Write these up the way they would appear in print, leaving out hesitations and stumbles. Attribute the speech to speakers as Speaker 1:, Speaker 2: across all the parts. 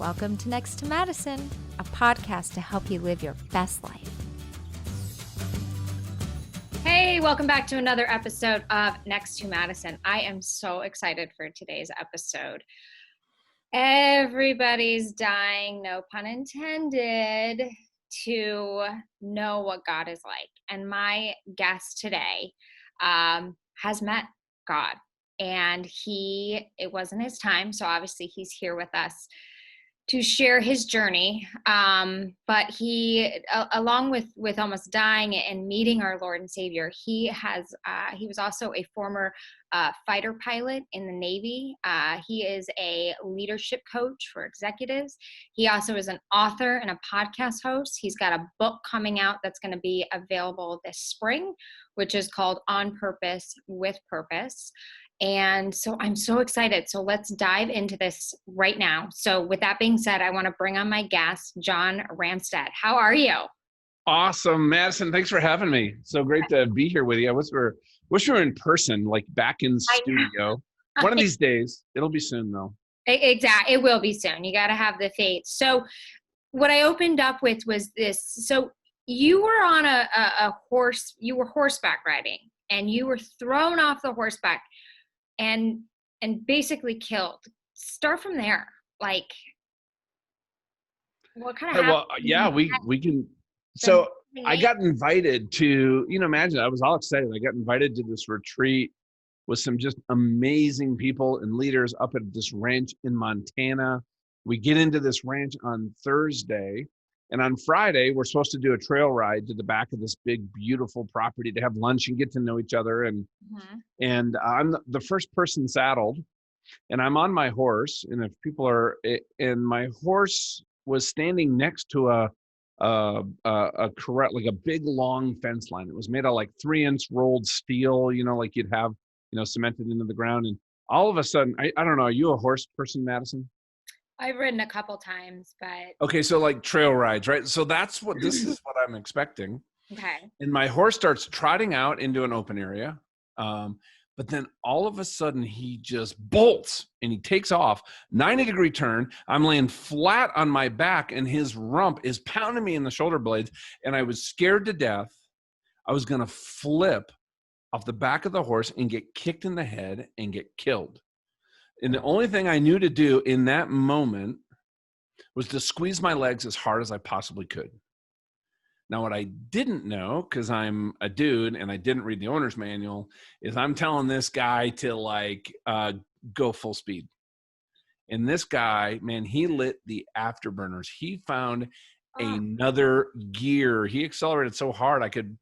Speaker 1: Welcome to Next to Madison, a podcast to help you live your best life. Hey, welcome back to another episode of Next to Madison. I am so excited for today's episode. Everybody's dying, no pun intended, to know what God is like. And my guest today has met God. And it wasn't his time, so obviously he's here with us to share his journey. But he, along with almost dying and meeting our Lord and Savior, he was also a former fighter pilot in the Navy. He is a leadership coach for executives. He also is an author and a podcast host. He's got a book coming out that's going to be available this spring, which is called On Purpose with Purpose. And so I'm so excited. So let's dive into this right now. So with that being said, I want to bring on my guest, John Ramstead. How are you?
Speaker 2: Awesome, Madison. Thanks for having me. So great to be here with you. I wish we were in person, like back in studio. One of these days. It'll be soon, though.
Speaker 1: Exactly. It will be soon. You got to have the faith. So what I opened up with was this. So you were on a horse. You were horseback riding, and you were thrown off the horseback and basically killed. Start from there. Like, what kind of
Speaker 2: Well, yeah, we can. So I got invited to, imagine, I was all excited. I got invited to this retreat with some just amazing people and leaders up at this ranch in Montana. We get into this ranch on Thursday, and on Friday, we're supposed to do a trail ride to the back of this big, beautiful property to have lunch and get to know each other. And I'm the first person saddled, and I'm on my horse. And if people are, and my horse was standing next to a correct, like a big long fence line. It was made of like 3-inch rolled steel, like you'd have, cemented into the ground. And all of a sudden, I don't know, are you a horse person, Madison?
Speaker 1: I've ridden a couple times, but.
Speaker 2: Okay. So like trail rides, right? So this is what I'm expecting.
Speaker 1: Okay.
Speaker 2: And my horse starts trotting out into an open area. But then all of a sudden he just bolts and he takes off 90-degree turn. I'm laying flat on my back and his rump is pounding me in the shoulder blades. And I was scared to death. I was going to flip off the back of the horse and get kicked in the head and get killed. And the only thing I knew to do in that moment was to squeeze my legs as hard as I possibly could. Now, what I didn't know, because I'm a dude and I didn't read the owner's manual, is I'm telling this guy to go full speed. And this guy, man, he lit the afterburners. He found another gear. He accelerated so hard I could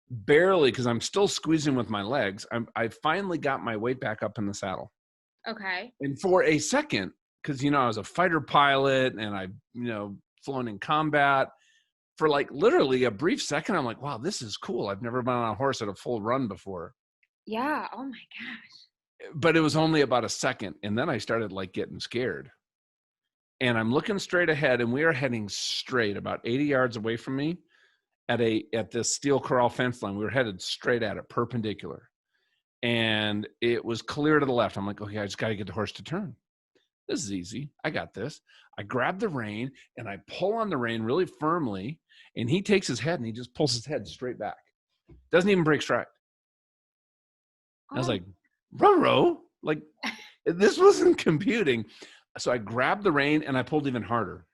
Speaker 2: barely, because I'm still squeezing with my legs. I finally got my weight back up in the saddle.
Speaker 1: Okay.
Speaker 2: And for a second, because, I was a fighter pilot and I, flown in combat. For like literally a brief second, I'm like, wow, this is cool. I've never been on a horse at a full run before.
Speaker 1: Yeah. Oh my gosh.
Speaker 2: But it was only about a second. And then I started like getting scared. And I'm looking straight ahead and we are heading straight about 80 yards away from me at this steel corral fence line. We were headed straight at it, perpendicular. And it was clear to the left. I'm like, okay, I just got to get the horse to turn. This is easy. I got this. I grab the rein and I pull on the rein really firmly. And he takes his head and he just pulls his head straight back. Doesn't even break stride. I was like, ruh-roh. Like, this wasn't computing. So I grabbed the rein and I pulled even harder.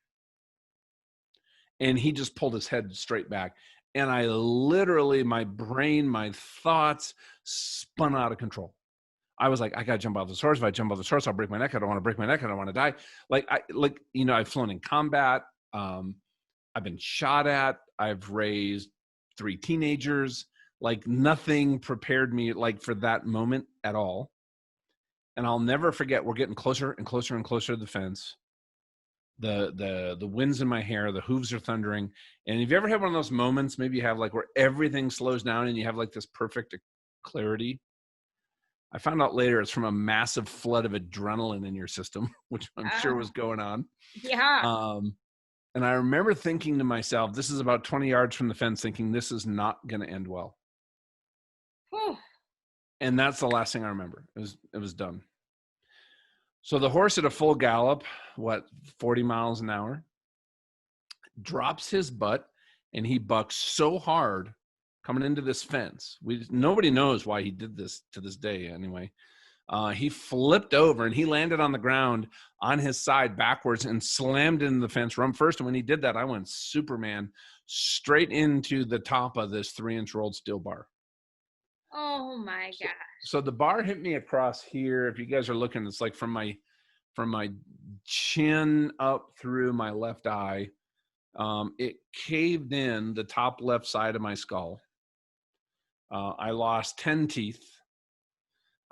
Speaker 2: And he just pulled his head straight back. And I literally, my brain, my thoughts spun out of control. I was like, I got to jump off this horse. If I jump off this horse, I'll break my neck. I don't want to break my neck. I don't want to die. I've flown in combat. I've been shot at. I've raised 3 teenagers. Like, nothing prepared me for that moment at all. And I'll never forget, we're getting closer and closer and closer to the fence. The wind's in my hair, the hooves are thundering. And have you ever had one of those moments, maybe you have where everything slows down and you have this perfect clarity? I found out later it's from a massive flood of adrenaline in your system, which I'm sure was going on.
Speaker 1: Yeah.
Speaker 2: And I remember thinking to myself, this is about 20 yards from the fence, thinking this is not going to end well. And that's the last thing I remember. It was done. So the horse at a full gallop, 40 miles an hour, drops his butt, and he bucks so hard coming into this fence. Nobody knows why he did this to this day anyway. He flipped over and he landed on the ground on his side backwards and slammed into the fence run first. And when he did that, I went Superman straight into the top of this 3-inch rolled steel bar.
Speaker 1: Oh my gosh.
Speaker 2: So the bar hit me across here. If you guys are looking, it's like from my chin up through my left eye. It caved in the top left side of my skull. I lost 10 teeth.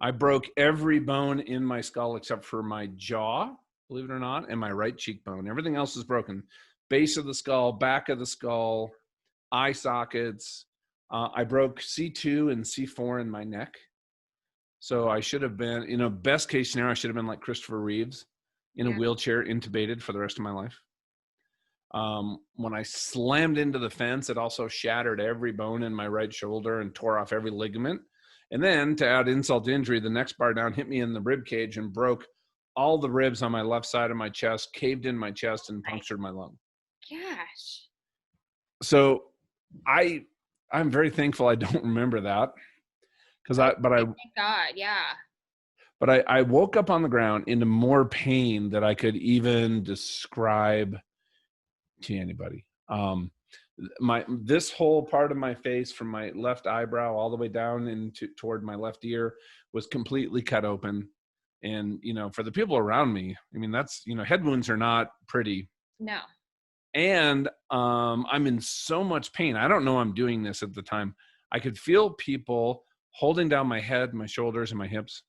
Speaker 2: I broke every bone in my skull except for my jaw, believe it or not, and my right cheekbone. Everything else is broken. Base of the skull, back of the skull, eye sockets. I broke C2 and C4 in my neck. So I should have been, best case scenario, I should have been like Christopher Reeves in a wheelchair, intubated for the rest of my life. When I slammed into the fence, it also shattered every bone in my right shoulder and tore off every ligament. And then to add insult to injury, the next bar down hit me in the rib cage and broke all the ribs on my left side of my chest, caved in my chest, and punctured my lung.
Speaker 1: Gosh.
Speaker 2: So I'm very thankful I don't remember that.
Speaker 1: Thank God, yeah.
Speaker 2: But I woke up on the ground into more pain than I could even describe to anybody. This whole part of my face, from my left eyebrow all the way down toward my left ear, was completely cut open. And for the people around me, I mean, that's head wounds are not pretty.
Speaker 1: No.
Speaker 2: And I'm in so much pain. I don't know I'm doing this at the time. I could feel people holding down my head, my shoulders, and my hips.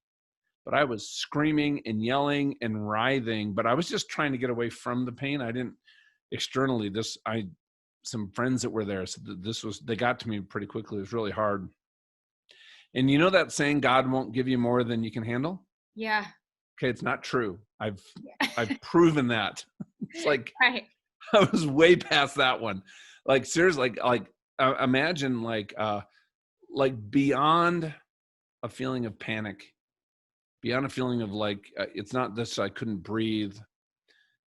Speaker 2: But I was screaming and yelling and writhing. But I was just trying to get away from the pain. I didn't externally. Some friends that were there, so they got to me pretty quickly. It was really hard. And you know that saying, God won't give you more than you can handle?
Speaker 1: Yeah.
Speaker 2: Okay, it's not true. I've proven that. It's like,
Speaker 1: right.
Speaker 2: I was way past that one. Like seriously, imagine like beyond a feeling of panic, beyond a feeling of it's not this, I couldn't breathe,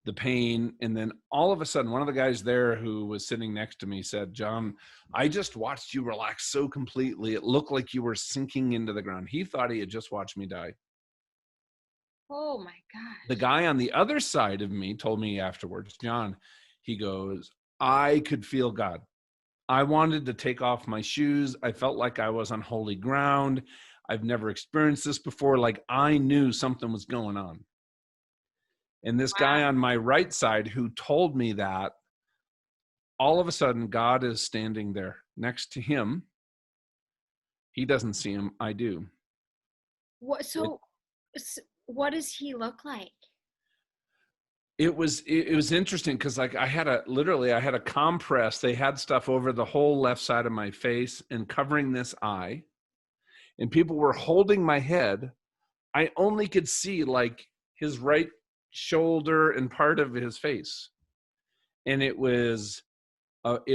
Speaker 2: the pain. And then all of a sudden, one of the guys there who was sitting next to me said, John, I just watched you relax so completely. It looked like you were sinking into the ground. He thought he had just watched me die.
Speaker 1: Oh my gosh.
Speaker 2: The guy on the other side of me told me afterwards, John, he goes, I could feel God. I wanted to take off my shoes. I felt like I was on holy ground. I've never experienced this before. Like I knew something was going on. And this guy on my right side who told me that, all of a sudden, God is standing there next to him. He doesn't see him. I do.
Speaker 1: What does he look like?
Speaker 2: It was interesting because I had a compress. They had stuff over the whole left side of my face and covering this eye. And people were holding my head. I only could see like his right shoulder and part of his face. And it was well,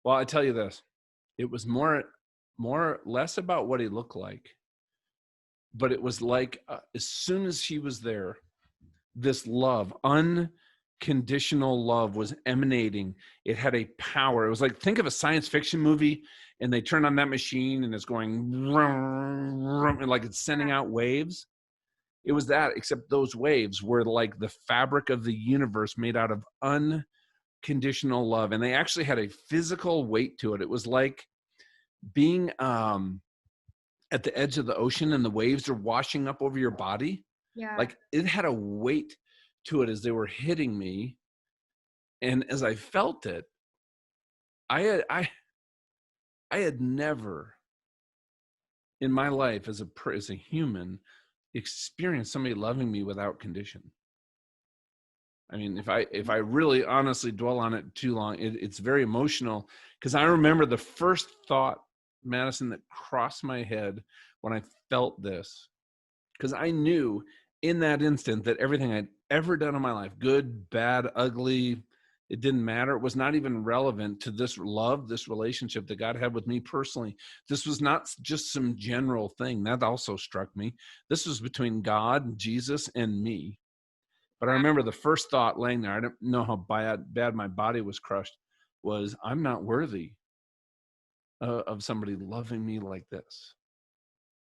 Speaker 2: I tell you this, it was less about what he looked like, but it was like as soon as he was there, this love, unconditional love, was emanating. It had a power. It was like, think of a science fiction movie and they turn on that machine and it's going vroom, vroom, and like it's sending out waves. It was that, except those waves were like the fabric of the universe made out of unconditional love. And they actually had a physical weight to it. It was like being at the edge of the ocean and the waves are washing up over your body.
Speaker 1: Yeah.
Speaker 2: Like it had a weight to it as they were hitting me. And as I felt it, I had never in my life as a human experienced somebody loving me without condition. I mean, if I really honestly dwell on it too long, it's very emotional, because I remember the first thought, Madison, that crossed my head when I felt this, because I knew in that instant that everything I'd ever done in my life, good, bad, ugly, It didn't matter. It was not even relevant to this love, this relationship that God had with me personally. This was not just some general thing. That also struck me. This was between God, Jesus, and me. But I
Speaker 1: Wow.
Speaker 2: remember the first thought laying there, I don't know how bad my body was crushed, was I'm not worthy of somebody loving me like this.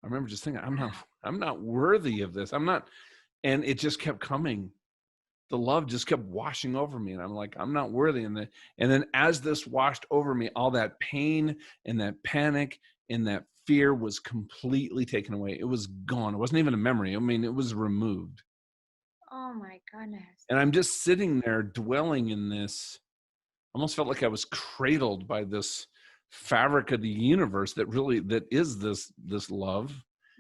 Speaker 2: I remember just thinking, I'm not worthy of this. I'm not, and it just kept coming. The love just kept washing over me, and I'm like, I'm not worthy. And then as this washed over me, all that pain and that panic and that fear was completely taken away. It was gone. It wasn't even a memory. I mean, it was removed.
Speaker 1: Oh my goodness.
Speaker 2: And I'm just sitting there dwelling in this. Almost felt like I was cradled by this fabric of the universe that is this love,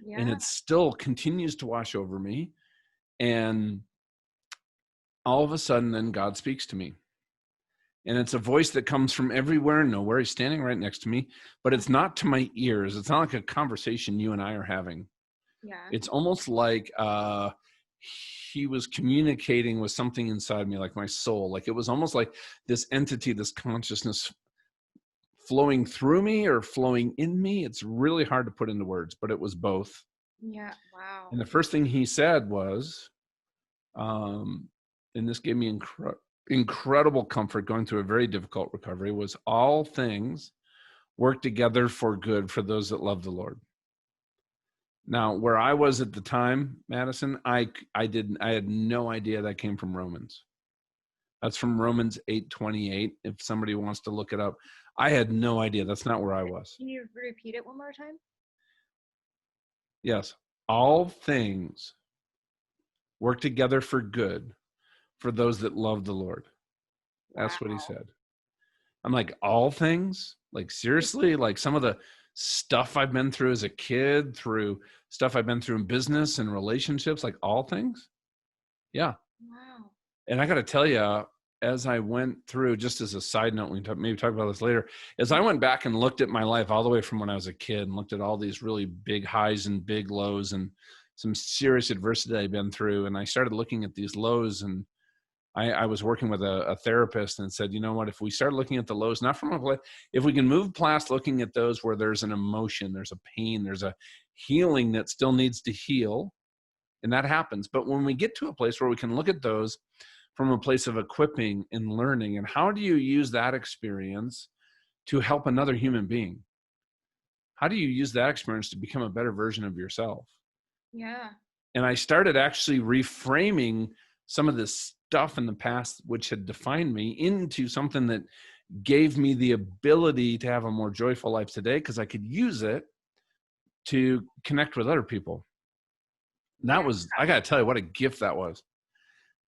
Speaker 2: and
Speaker 1: Yeah.
Speaker 2: it still continues to wash over me. And all of a sudden, then God speaks to me, and it's a voice that comes from everywhere and nowhere. He's standing right next to me, but it's not to my ears. It's not like a conversation you and I are having.
Speaker 1: Yeah.
Speaker 2: It's almost like he was communicating with something inside me, like my soul. Like it was almost like this entity, this consciousness flowing through me or flowing in me. It's really hard to put into words, but it was both.
Speaker 1: Yeah. Wow.
Speaker 2: And the first thing he said was, and this gave me incredible comfort going through a very difficult recovery, was all things work together for good for those that love the Lord. Now, where I was at the time, Madison, I had no idea that came from Romans. That's from Romans 8:28. If somebody wants to look it up, I had no idea. That's not where I was.
Speaker 1: Can you repeat it one more time?
Speaker 2: Yes, all things work together for good for those that love the Lord.
Speaker 1: Wow.
Speaker 2: That's what he said. I'm like, all things? Like, seriously? Like some of the stuff I've been through as a kid, through stuff I've been through in business and relationships, like all things? Yeah.
Speaker 1: Wow.
Speaker 2: And I got to tell you, as I went through, just as a side note, we can maybe talk about this later, as I went back and looked at my life all the way from when I was a kid and looked at all these really big highs and big lows and some serious adversity I've been through. And I started looking at these lows, and I was working with a therapist and said, you know what, if we start looking at the lows, not from a place, if we can move past looking at those where there's an emotion, there's a pain, there's a healing that still needs to heal, and that happens. But when we get to a place where we can look at those from a place of equipping and learning, and how do you use that experience to help another human being? How do you use that experience to become a better version of yourself?
Speaker 1: Yeah.
Speaker 2: And I started actually reframing some of this stuff in the past, which had defined me, into something that gave me the ability to have a more joyful life today, because I could use it to connect with other people. And that
Speaker 1: Yeah.
Speaker 2: was, I got to tell you, what a gift that was.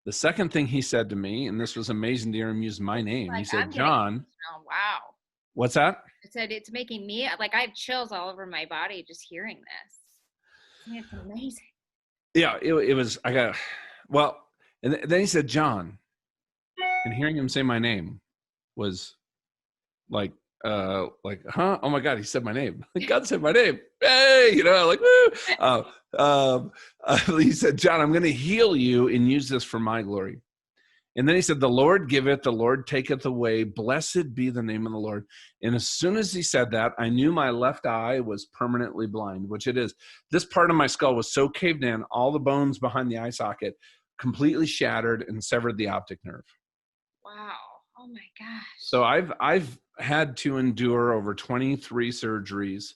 Speaker 2: The second thing he said to me, and this was amazing to hear him use my name, he
Speaker 1: Like
Speaker 2: said,
Speaker 1: I'm getting
Speaker 2: John,
Speaker 1: oh wow.
Speaker 2: what's that?
Speaker 1: I said it's making me like I have chills all over my body just hearing this. It's amazing.
Speaker 2: Yeah, it was, well, and then he said, John, and hearing him say my name was like, huh? Oh my God, he said my name. God said my name. Hey, like, woo. He said, John, I'm going to heal you and use this for my glory. And then he said, the Lord giveth, the Lord taketh away. Blessed be the name of the Lord. And as soon as he said that, I knew my left eye was permanently blind, which it is. This part of my skull was so caved in, all the bones behind the eye socket completely shattered and severed the optic nerve.
Speaker 1: Wow. Oh my gosh.
Speaker 2: So I've had to endure over 23 surgeries.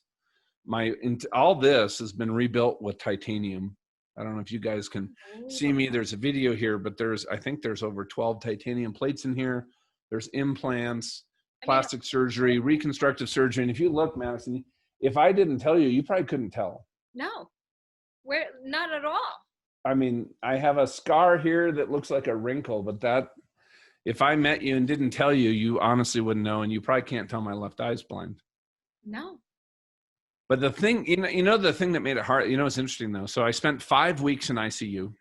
Speaker 2: All this has been rebuilt with titanium. I don't know if you guys can see me. There's a video here, but I think there's over 12 titanium plates in here. There's implants, plastic surgery, reconstructive surgery. And if you look, Madison, if I didn't tell you, you probably couldn't tell.
Speaker 1: No, we're not at all.
Speaker 2: I mean, I have a scar here that looks like a wrinkle, but if I met you and didn't tell you, you honestly wouldn't know. And you probably can't tell my left eye's blind.
Speaker 1: No.
Speaker 2: But the thing, the thing that made it hard, it's interesting though. So I spent 5 weeks in ICU.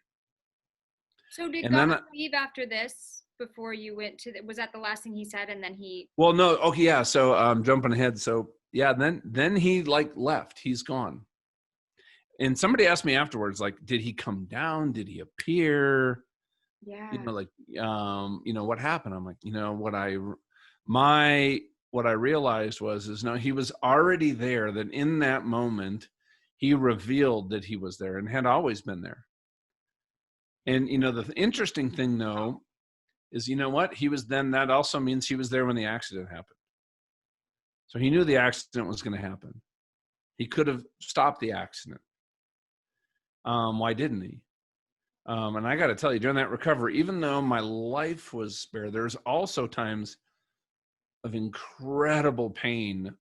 Speaker 1: So did
Speaker 2: And
Speaker 1: God
Speaker 2: then
Speaker 1: leave after this before you went to, was that the last thing he said? And then he,
Speaker 2: well, no. Okay. Yeah. So I'm jumping ahead. So yeah, then he left, he's gone. And somebody asked me afterwards, like, did he come down? Did he appear? You
Speaker 1: Yeah.
Speaker 2: know, like, what happened? I'm like, what I realized is no, he was already there, that in that moment, he revealed that he was there and had always been there. And, the interesting thing though, is what? That also means he was there when the accident happened. So he knew the accident was going to happen. He could have stopped the accident. Why didn't he? And I got to tell you, during that recovery, even though my life was spared, there's also times of incredible pain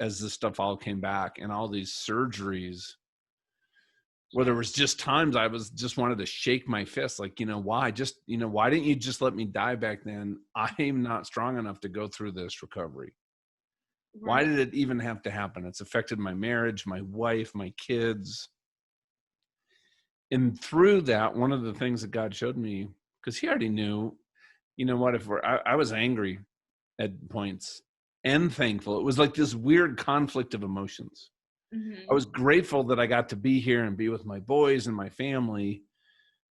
Speaker 2: as this stuff all came back and all these surgeries, where there was just times I was just wanted to shake my fist, like, why why didn't you just let me die back then? I'm not strong enough to go through this recovery. Why
Speaker 1: Right.
Speaker 2: did it even have to happen? It's affected my marriage, my wife, my kids. And through that, one of the things that God showed me, because he already knew, if I was angry at points and thankful. It was like this weird conflict of emotions. I
Speaker 1: Hmm.
Speaker 2: was grateful that I got to be here and be with my boys and my family,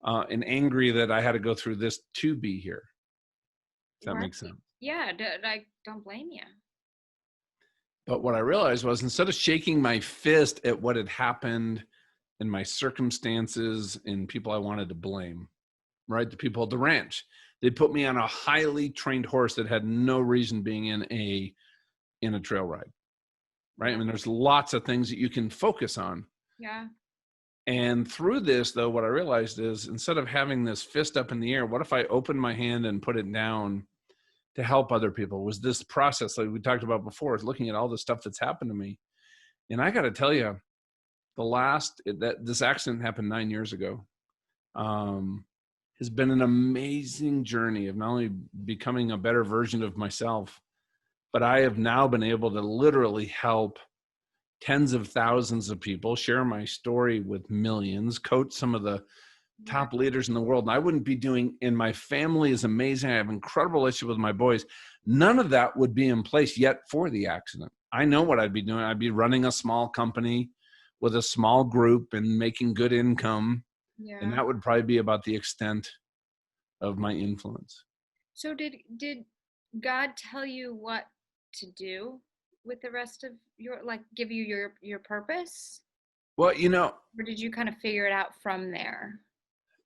Speaker 2: and angry that I had to go through this to be here. If that
Speaker 1: Right.
Speaker 2: makes sense.
Speaker 1: Yeah. I don't blame you.
Speaker 2: But what I realized was, instead of shaking my fist at what had happened in my circumstances and people I wanted to blame, right? The people at the ranch, they put me on a highly trained horse that had no reason being in a trail ride, right? I
Speaker 1: Yeah.
Speaker 2: mean, there's lots of things that you can focus on.
Speaker 1: Yeah.
Speaker 2: And through this, though, what I realized is, instead of having this fist up in the air, what if I opened my hand and put it down to help other people? Was this process, like we talked about before, is looking at all the stuff that's happened to me. And I got to tell you, this accident happened 9 years ago, um, has been an amazing journey of not only becoming a better version of myself, but I have now been able to literally help tens of thousands of people, share my story with millions, coach some of the
Speaker 1: Right.
Speaker 2: top leaders in the world. And I wouldn't be doing, and my family is amazing. I have an incredible relationship with my boys. None of that would be in place yet for the accident. I know what I'd be doing. I'd be running a small company with a small group and making good income. And
Speaker 1: Yeah.
Speaker 2: that would probably be about the extent of my influence.
Speaker 1: So did God tell you what to do with the rest of your, like, give you your purpose,
Speaker 2: Well,
Speaker 1: or did you kind of figure it out from there?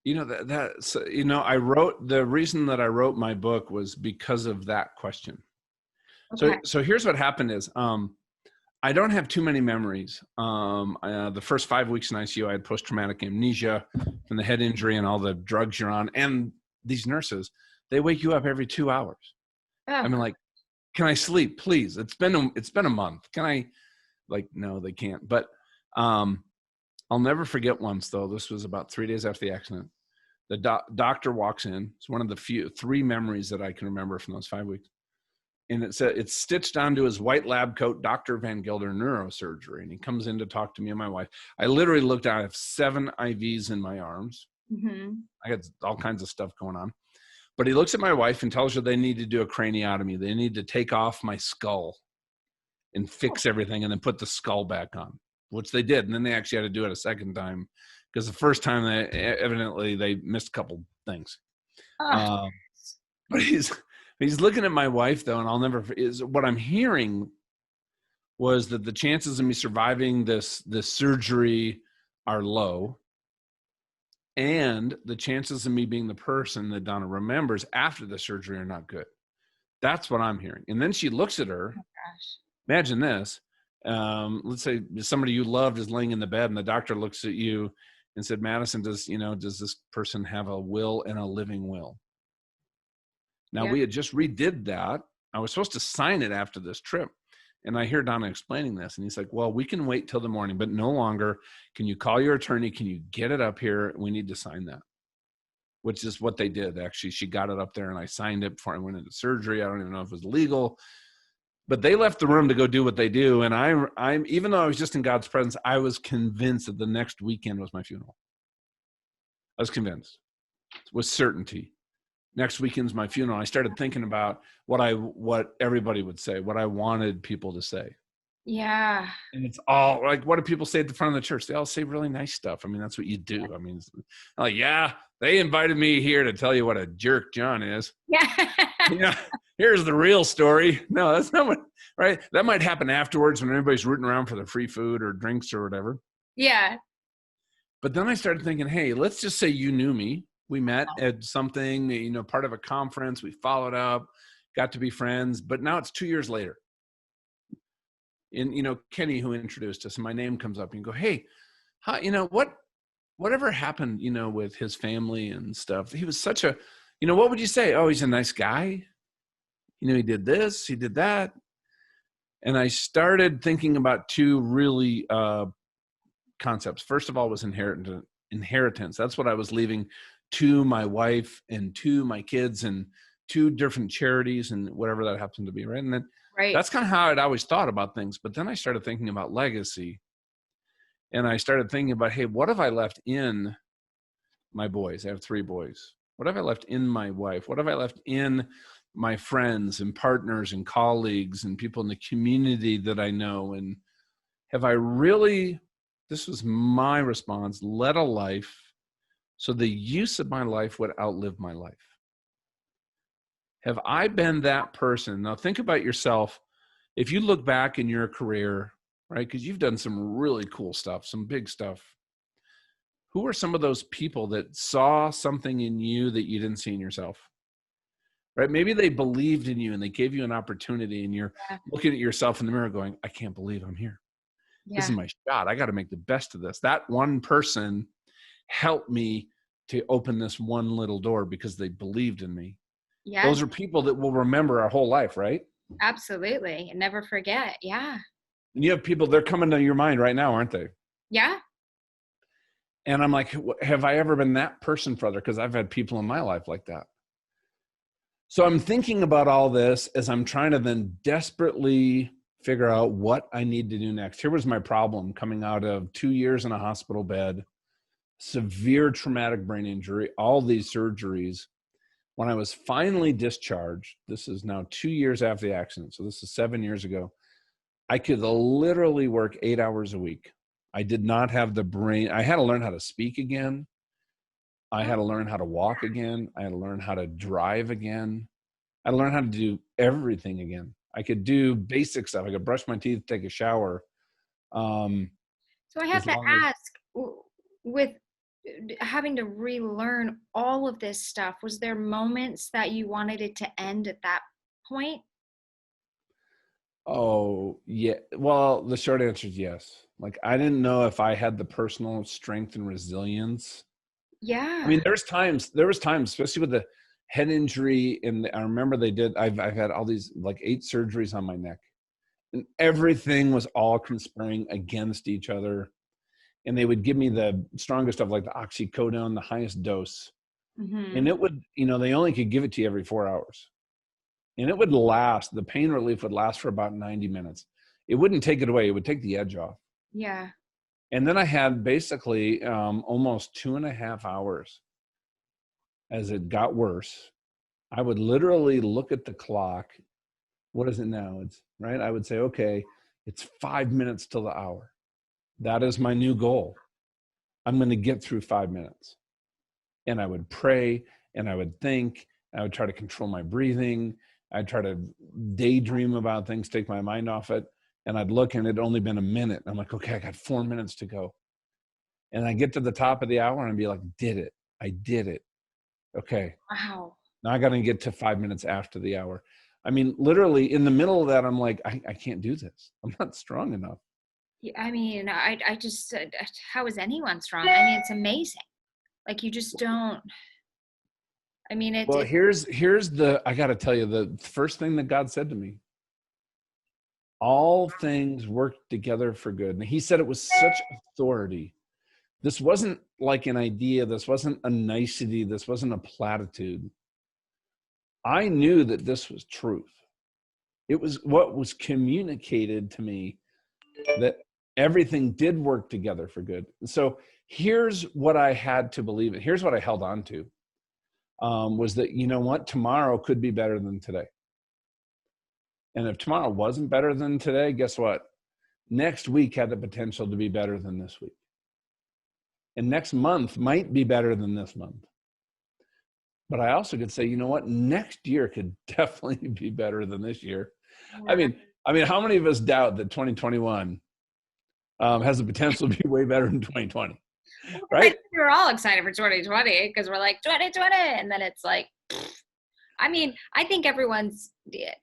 Speaker 2: I wrote, the reason that I wrote my book was because of that question.
Speaker 1: Okay.
Speaker 2: So here's what happened is, I don't have too many memories. The first 5 weeks in ICU, I had post-traumatic amnesia from the head injury and all the drugs you're on. And these nurses, they wake you up every 2 hours. I
Speaker 1: Oh,
Speaker 2: mean, like, can I sleep, please? It's been a month. Can I, like, no, they can't. But I'll never forget once, though. This was about 3 days after the accident. The doctor walks in. It's one of the three memories that I can remember from those 5 weeks. And it's stitched onto his white lab coat, Dr. Van Gilder, neurosurgery. And he comes in to talk to me and my wife. I literally looked down. I have 7 IVs in my arms.
Speaker 1: hmm.
Speaker 2: I got all kinds of stuff going on. But he looks at my wife and tells her they need to do a craniotomy. They need to take off my skull and fix everything and then put the skull back on, which they did. And then they actually had to do it a second time, because the first time they missed a couple things.
Speaker 1: Oh,
Speaker 2: Um, but he's looking at my wife, though, and I'll never, is what I'm hearing was that the chances of me surviving this surgery are low, and the chances of me being the person that Donna remembers after the surgery are not good. That's what I'm hearing. And then she looks at her.
Speaker 1: gosh.
Speaker 2: Imagine this. Let's say somebody you loved is laying in the bed, and the doctor looks at you and said, Madison, does this person have a will and a living will? Now,
Speaker 1: Yeah.
Speaker 2: we had just redid that. I was supposed to sign it after this trip. And I hear Donna explaining this. And he's like, well, we can wait till the morning, but no longer. Can you call your attorney? Can you get it up here? We need to sign that, which is what they did. Actually, she got it up there and I signed it before I went into surgery. I don't even know if it was legal, but they left the room to go do what they do. And I'm even though I was just in God's presence, I was convinced that the next weekend was my funeral. I was convinced with certainty. Next weekend's my funeral. I started thinking about what everybody would say, what I wanted people to say.
Speaker 1: Yeah.
Speaker 2: And it's all like, what do people say at the front of the church? They all say really nice stuff. I mean, that's what you do. I mean, it's like, yeah, they invited me here to tell you what a jerk John is.
Speaker 1: Yeah.
Speaker 2: Yeah, here's the real story. No, that's not what, right? That might happen afterwards when everybody's rooting around for the free food or drinks or whatever.
Speaker 1: Yeah.
Speaker 2: But then I started thinking, hey, let's just say you knew me. We met at something, part of a conference. We followed up, got to be friends. But now it's 2 years later. And, Kenny, who introduced us, and my name comes up and you go, hey, how, whatever happened, with his family and stuff? He was such a, what would you say? Oh, he's a nice guy. He did this, he did that. And I started thinking about two really concepts. First of all was inheritance. That's what I was leaving to my wife and to my kids and two different charities and whatever that happened to be, right? And then
Speaker 1: Right.
Speaker 2: that's kind of how I'd always thought about things. But then I started thinking about legacy. And I started thinking about, hey, what have I left in my boys? I have 3 boys. What have I left in my wife? What have I left in my friends and partners and colleagues and people in the community that I know? And have I really, this was my response, led a life so the use of my life would outlive my life? Have I been that person? Now think about yourself. If you look back in your career, right, because you've done some really cool stuff, some big stuff. Who are some of those people that saw something in you that you didn't see in yourself? Right? Maybe they believed in you and they gave you an opportunity and you're
Speaker 1: Yeah.
Speaker 2: looking at yourself in the mirror going, I can't believe I'm here. This is
Speaker 1: Yeah.
Speaker 2: my shot. I got to make the best of this. That one person helped me to open this one little door because they believed in me.
Speaker 1: Yes.
Speaker 2: Those are people that we'll remember our whole life, right?
Speaker 1: Absolutely. And never forget. Yeah.
Speaker 2: And you have people, they're coming to your mind right now, aren't they?
Speaker 1: Yeah.
Speaker 2: And I'm like, have I ever been that person for other? Because I've had people in my life like that. So I'm thinking about all this as I'm trying to then desperately figure out what I need to do next. Here was my problem coming out of 2 years in a hospital bed, severe traumatic brain injury, all these surgeries. When I was finally discharged, this is now 2 years after the accident, so this is 7 years ago, I could literally work 8 hours a week. I did not have the brain. I had to learn how to speak again. I had to learn how to walk again. I had to learn how to drive again. I had to learn how to do everything again. I could do basic stuff. I could brush my teeth, take a shower.
Speaker 1: So I have
Speaker 2: As
Speaker 1: to
Speaker 2: long as,
Speaker 1: ask, with having to relearn all of this stuff, was there moments that you wanted it to end at that point?
Speaker 2: oh yeah. Well, the short answer is yes. Like I didn't know if I had the personal strength and resilience. I
Speaker 1: Yeah.
Speaker 2: mean, there was times, especially with the head injury. And I remember I've had all these like 8 surgeries on my neck and everything was all conspiring against each other. And they would give me the strongest stuff like the oxycodone, the highest dose. And
Speaker 1: Hmm.
Speaker 2: it would, they only could give it to you every 4 hours. And it would last, the pain relief would last for about 90 minutes. It wouldn't take it away. It would take the edge off.
Speaker 1: Yeah.
Speaker 2: And then I had basically almost 2.5 hours as it got worse. I would literally look at the clock. What is it now? It's right. I would say, okay, it's 5 minutes till the hour. That is my new goal. I'm going to get through 5 minutes. And I would pray and I would think. I would try to control my breathing. I'd try to daydream about things, take my mind off it. And I'd look and it'd only been a minute. I'm like, okay, I got 4 minutes to go. And I get to the top of the hour and I'd be like, did it. I did it. Okay.
Speaker 1: Wow.
Speaker 2: Now I got to get to 5 minutes after the hour. I mean, literally in the middle of that, I'm like, I can't do this. I'm not strong enough.
Speaker 1: Yeah, I mean, I just, how is anyone strong? I mean, it's amazing. Like you just don't, I mean,
Speaker 2: Well, here's I got to tell you, the first thing that God said to me, all things work together for good. And he said it with such authority. This wasn't like an idea. This wasn't a nicety. This wasn't a platitude. I knew that this was truth. It was what was communicated to me, that everything did work together for good. And so here's what I had to believe in. Here's what I held on to, was that, you know what, tomorrow could be better than today. And if tomorrow wasn't better than today, guess what? next week had the potential to be better than this week. And next month might be better than this month. But I also could say, you know what, next year could definitely be better than this year. I
Speaker 1: Right.
Speaker 2: mean, how many of us doubt that 2021 has the potential to be way better than 2020,
Speaker 1: Well, 'cause I
Speaker 2: right?
Speaker 1: think we were all excited for 2020 because we're like 2020, and then it's like, I mean, I think everyone's.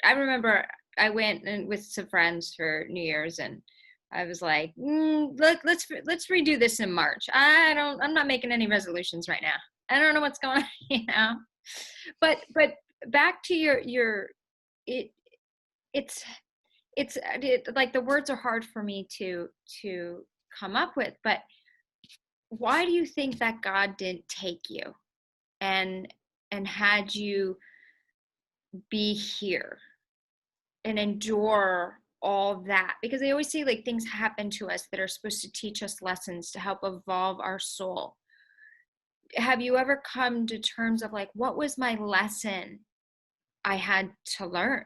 Speaker 1: I remember I went with some friends for New Year's, and I was like, let's redo this in March. I'm not making any resolutions right now. I don't know what's going on, you know. But back to your it it's like the words are hard for me to come up with, but why do you think that God didn't take you and had you be here and endure all that? Because they always say like things happen to us that are supposed to teach us lessons to help evolve our soul. Have you ever come to terms of like, what was my lesson I had to learn?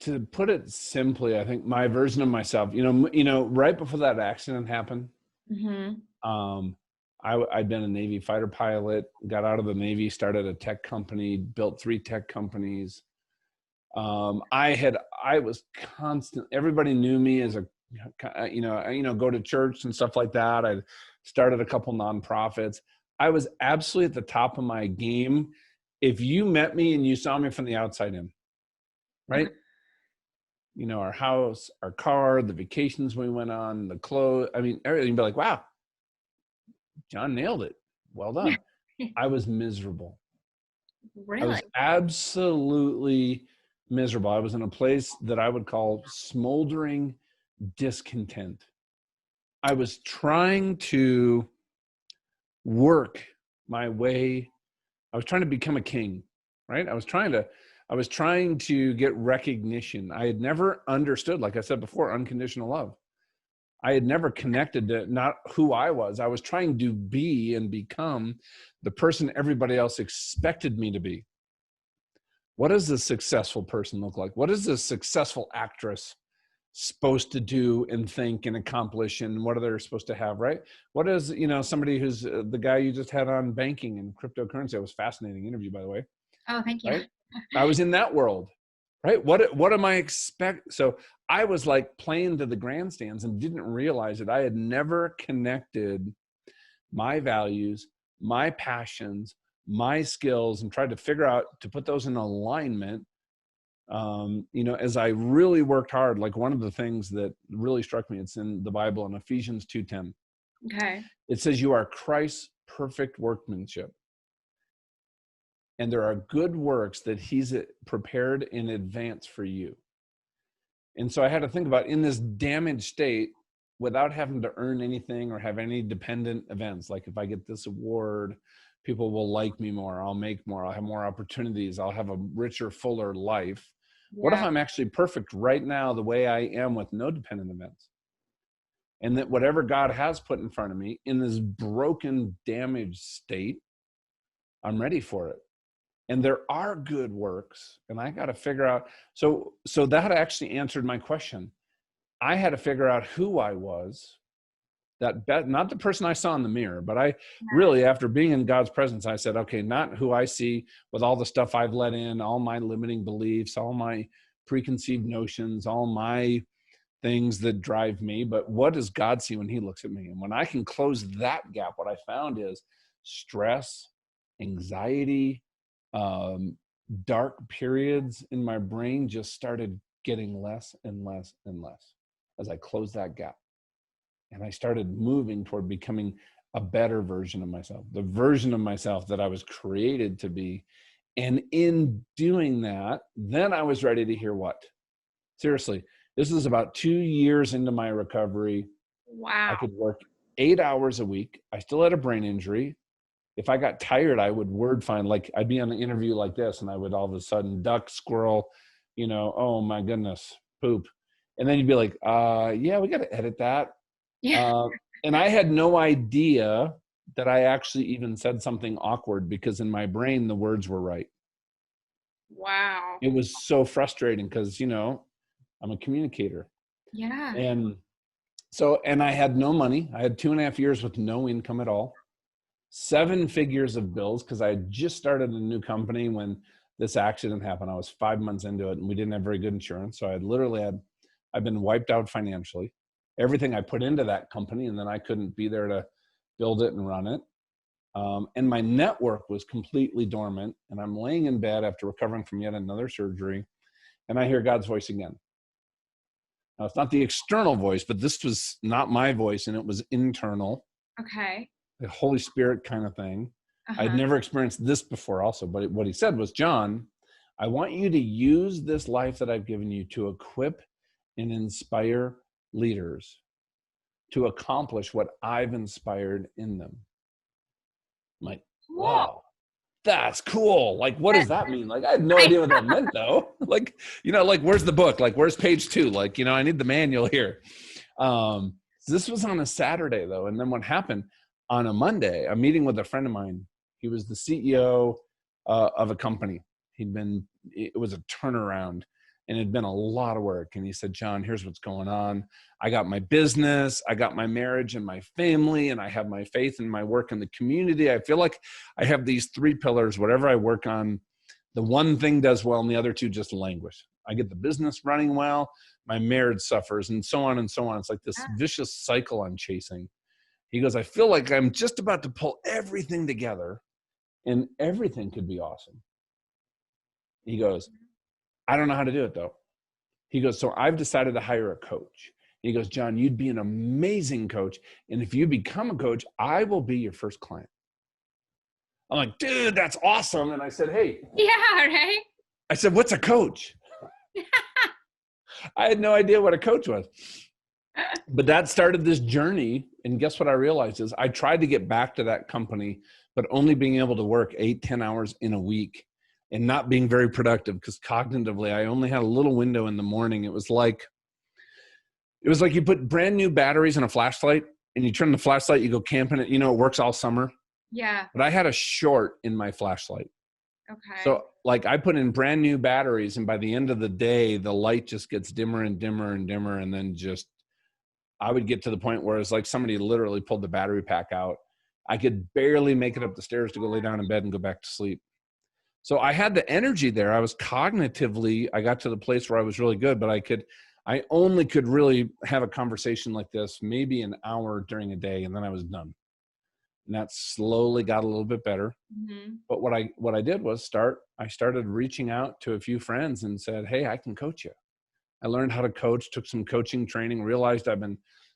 Speaker 2: To put it simply, I think my version of myself, right before that accident happened,
Speaker 1: Mm-hmm.
Speaker 2: um, I'd been a Navy fighter pilot, got out of the Navy, started a tech company, built 3 tech companies. I was constant. Everybody knew me as a, go to church and stuff like that. I started a couple nonprofits. I was absolutely at the top of my game. If you met me and you saw me from the outside in,
Speaker 1: Okay.
Speaker 2: right? Our house, our car, the vacations we went on, the clothes. I mean, everything. You'd be like, wow, John nailed it. Well done. I was miserable. I
Speaker 1: Really?
Speaker 2: was absolutely miserable. I was in a place that I would call smoldering discontent. I was trying to work my way. I was trying to become a king, right? I was trying to get recognition. I had never understood, like I said before, unconditional love. I had never connected to not who I was. I was trying to be and become the person everybody else expected me to be. What does a successful person look like? What is a successful actress supposed to do and think and accomplish, and what are they supposed to have, right? What is, somebody who's the guy you just had on banking and cryptocurrency? It was a fascinating interview, by the way,
Speaker 1: Oh, thank you.
Speaker 2: right? I was in that world, right? What am I expect? So I was like playing to the grandstands and didn't realize that I had never connected my values, my passions, my skills, and tried to figure out to put those in alignment. As I really worked hard, like one of the things that really struck me, it's in the Bible in Ephesians 2:10.
Speaker 1: Okay.
Speaker 2: It says, you are Christ's perfect workmanship, and there are good works that he's prepared in advance for you. And so I had to think about, in this damaged state, without having to earn anything or have any dependent events, like if I get this award, people will like me more, I'll make more, I'll have more opportunities, I'll have a richer, fuller life. What if
Speaker 1: Yeah.
Speaker 2: I'm actually perfect right now the way I am with no dependent events? And that whatever God has put in front of me in this broken, damaged state, I'm ready for it. And there are good works, and I got to figure out. So that actually answered my question. I had to figure out who I was, not the person I saw in the mirror, but I really, after being in God's presence, I said, okay, not who I see with all the stuff I've let in, all my limiting beliefs, all my preconceived notions, all my things that drive me, but what does God see when he looks at me? And when I can close that gap, what I found is stress, anxiety, dark periods in my brain just started getting less and less and less as I closed that gap. And I started moving toward becoming a better version of myself, the version of myself that I was created to be. And in doing that, then I was ready to hear what? Seriously, this is about 2 years into my recovery. I
Speaker 1: Wow.
Speaker 2: could work 8 hours a week. I still had a brain injury. If I got tired, I would word find, like I'd be on an interview like this and I would all of a sudden duck, squirrel, oh my goodness, poop. And then you'd be like, yeah, we got to edit that.
Speaker 1: Yeah.
Speaker 2: Uh, and I had no idea that I actually even said something awkward because in my brain, the words were right.
Speaker 1: Wow.
Speaker 2: It was so frustrating because, I'm a communicator.
Speaker 1: Yeah.
Speaker 2: And and I had no money. I had 2.5 years with no income at all, 7 figures of bills because I had just started a new company when this accident happened. I was 5 months into it and we didn't have very good insurance. So I've been wiped out financially. Everything I put into that company, and then I couldn't be there to build it and run it. And my network was completely dormant. And I'm laying in bed after recovering from yet another surgery. And I hear God's voice again. Now, it's not the external voice, but this was not my voice, and it was internal,
Speaker 1: Okay.
Speaker 2: the Holy Spirit kind of thing. I'd
Speaker 1: Uh-huh.
Speaker 2: never experienced this before also, but what he said was, John, I want you to use this life that I've given you to equip and inspire leaders to accomplish what I've inspired in them. I'm like,
Speaker 1: Cool.
Speaker 2: wow, that's cool. Like, what
Speaker 1: That-
Speaker 2: does that mean? Like, I had no
Speaker 1: I
Speaker 2: idea what that meant though. Like, like, where's the book? Like, where's page 2? Like, I need the manual here. This was on a Saturday though. And then what happened on a Monday, a meeting with a friend of mine, he was the CEO of a company. It was a turnaround and it had been a lot of work. And he said, John, here's what's going on. I got my business, I got my marriage and my family, and I have my faith and my work in the community. I feel like I have these 3 pillars. Whatever I work on, the one thing does well and the other 2 just languish. I get the business running well, my marriage suffers, and so on and so on. It's like this vicious cycle I'm chasing. He goes, I feel like I'm just about to pull everything together and everything could be awesome. He goes, I don't know how to do it though. He goes, so I've decided to hire a coach. He goes, John, you'd be an amazing coach. And if you become a coach, I will be your first client. I'm like, dude, that's awesome. And I said, hey.
Speaker 1: Yeah, right?
Speaker 2: I said, what's a coach? I had no idea what a coach was. But that started this journey. And guess what I realized is I tried to get back to that company, but only being able to work 8-10 hours in a week and not being very productive because cognitively, I only had a little window in the morning. It was like you put brand new batteries in a flashlight and you turn the flashlight, you go camping, it works all summer.
Speaker 1: Yeah.
Speaker 2: But I had a short in my flashlight.
Speaker 1: Okay.
Speaker 2: So like I put in brand new batteries and by the end of the day, the light just gets dimmer and dimmer and dimmer. And then I would get to the point where it's like somebody literally pulled the battery pack out. I could barely make it up the stairs to go lay down in bed and go back to sleep. So I had the energy there. I was cognitively, I got to the place where I was really good, but I only could really have a conversation like this, maybe an hour during a day. And then I was done. And that slowly got a little bit better.
Speaker 1: Mm-hmm.
Speaker 2: But what I did was I started reaching out to a few friends and said, hey, I can coach you. I learned how to coach, took some coaching training, realized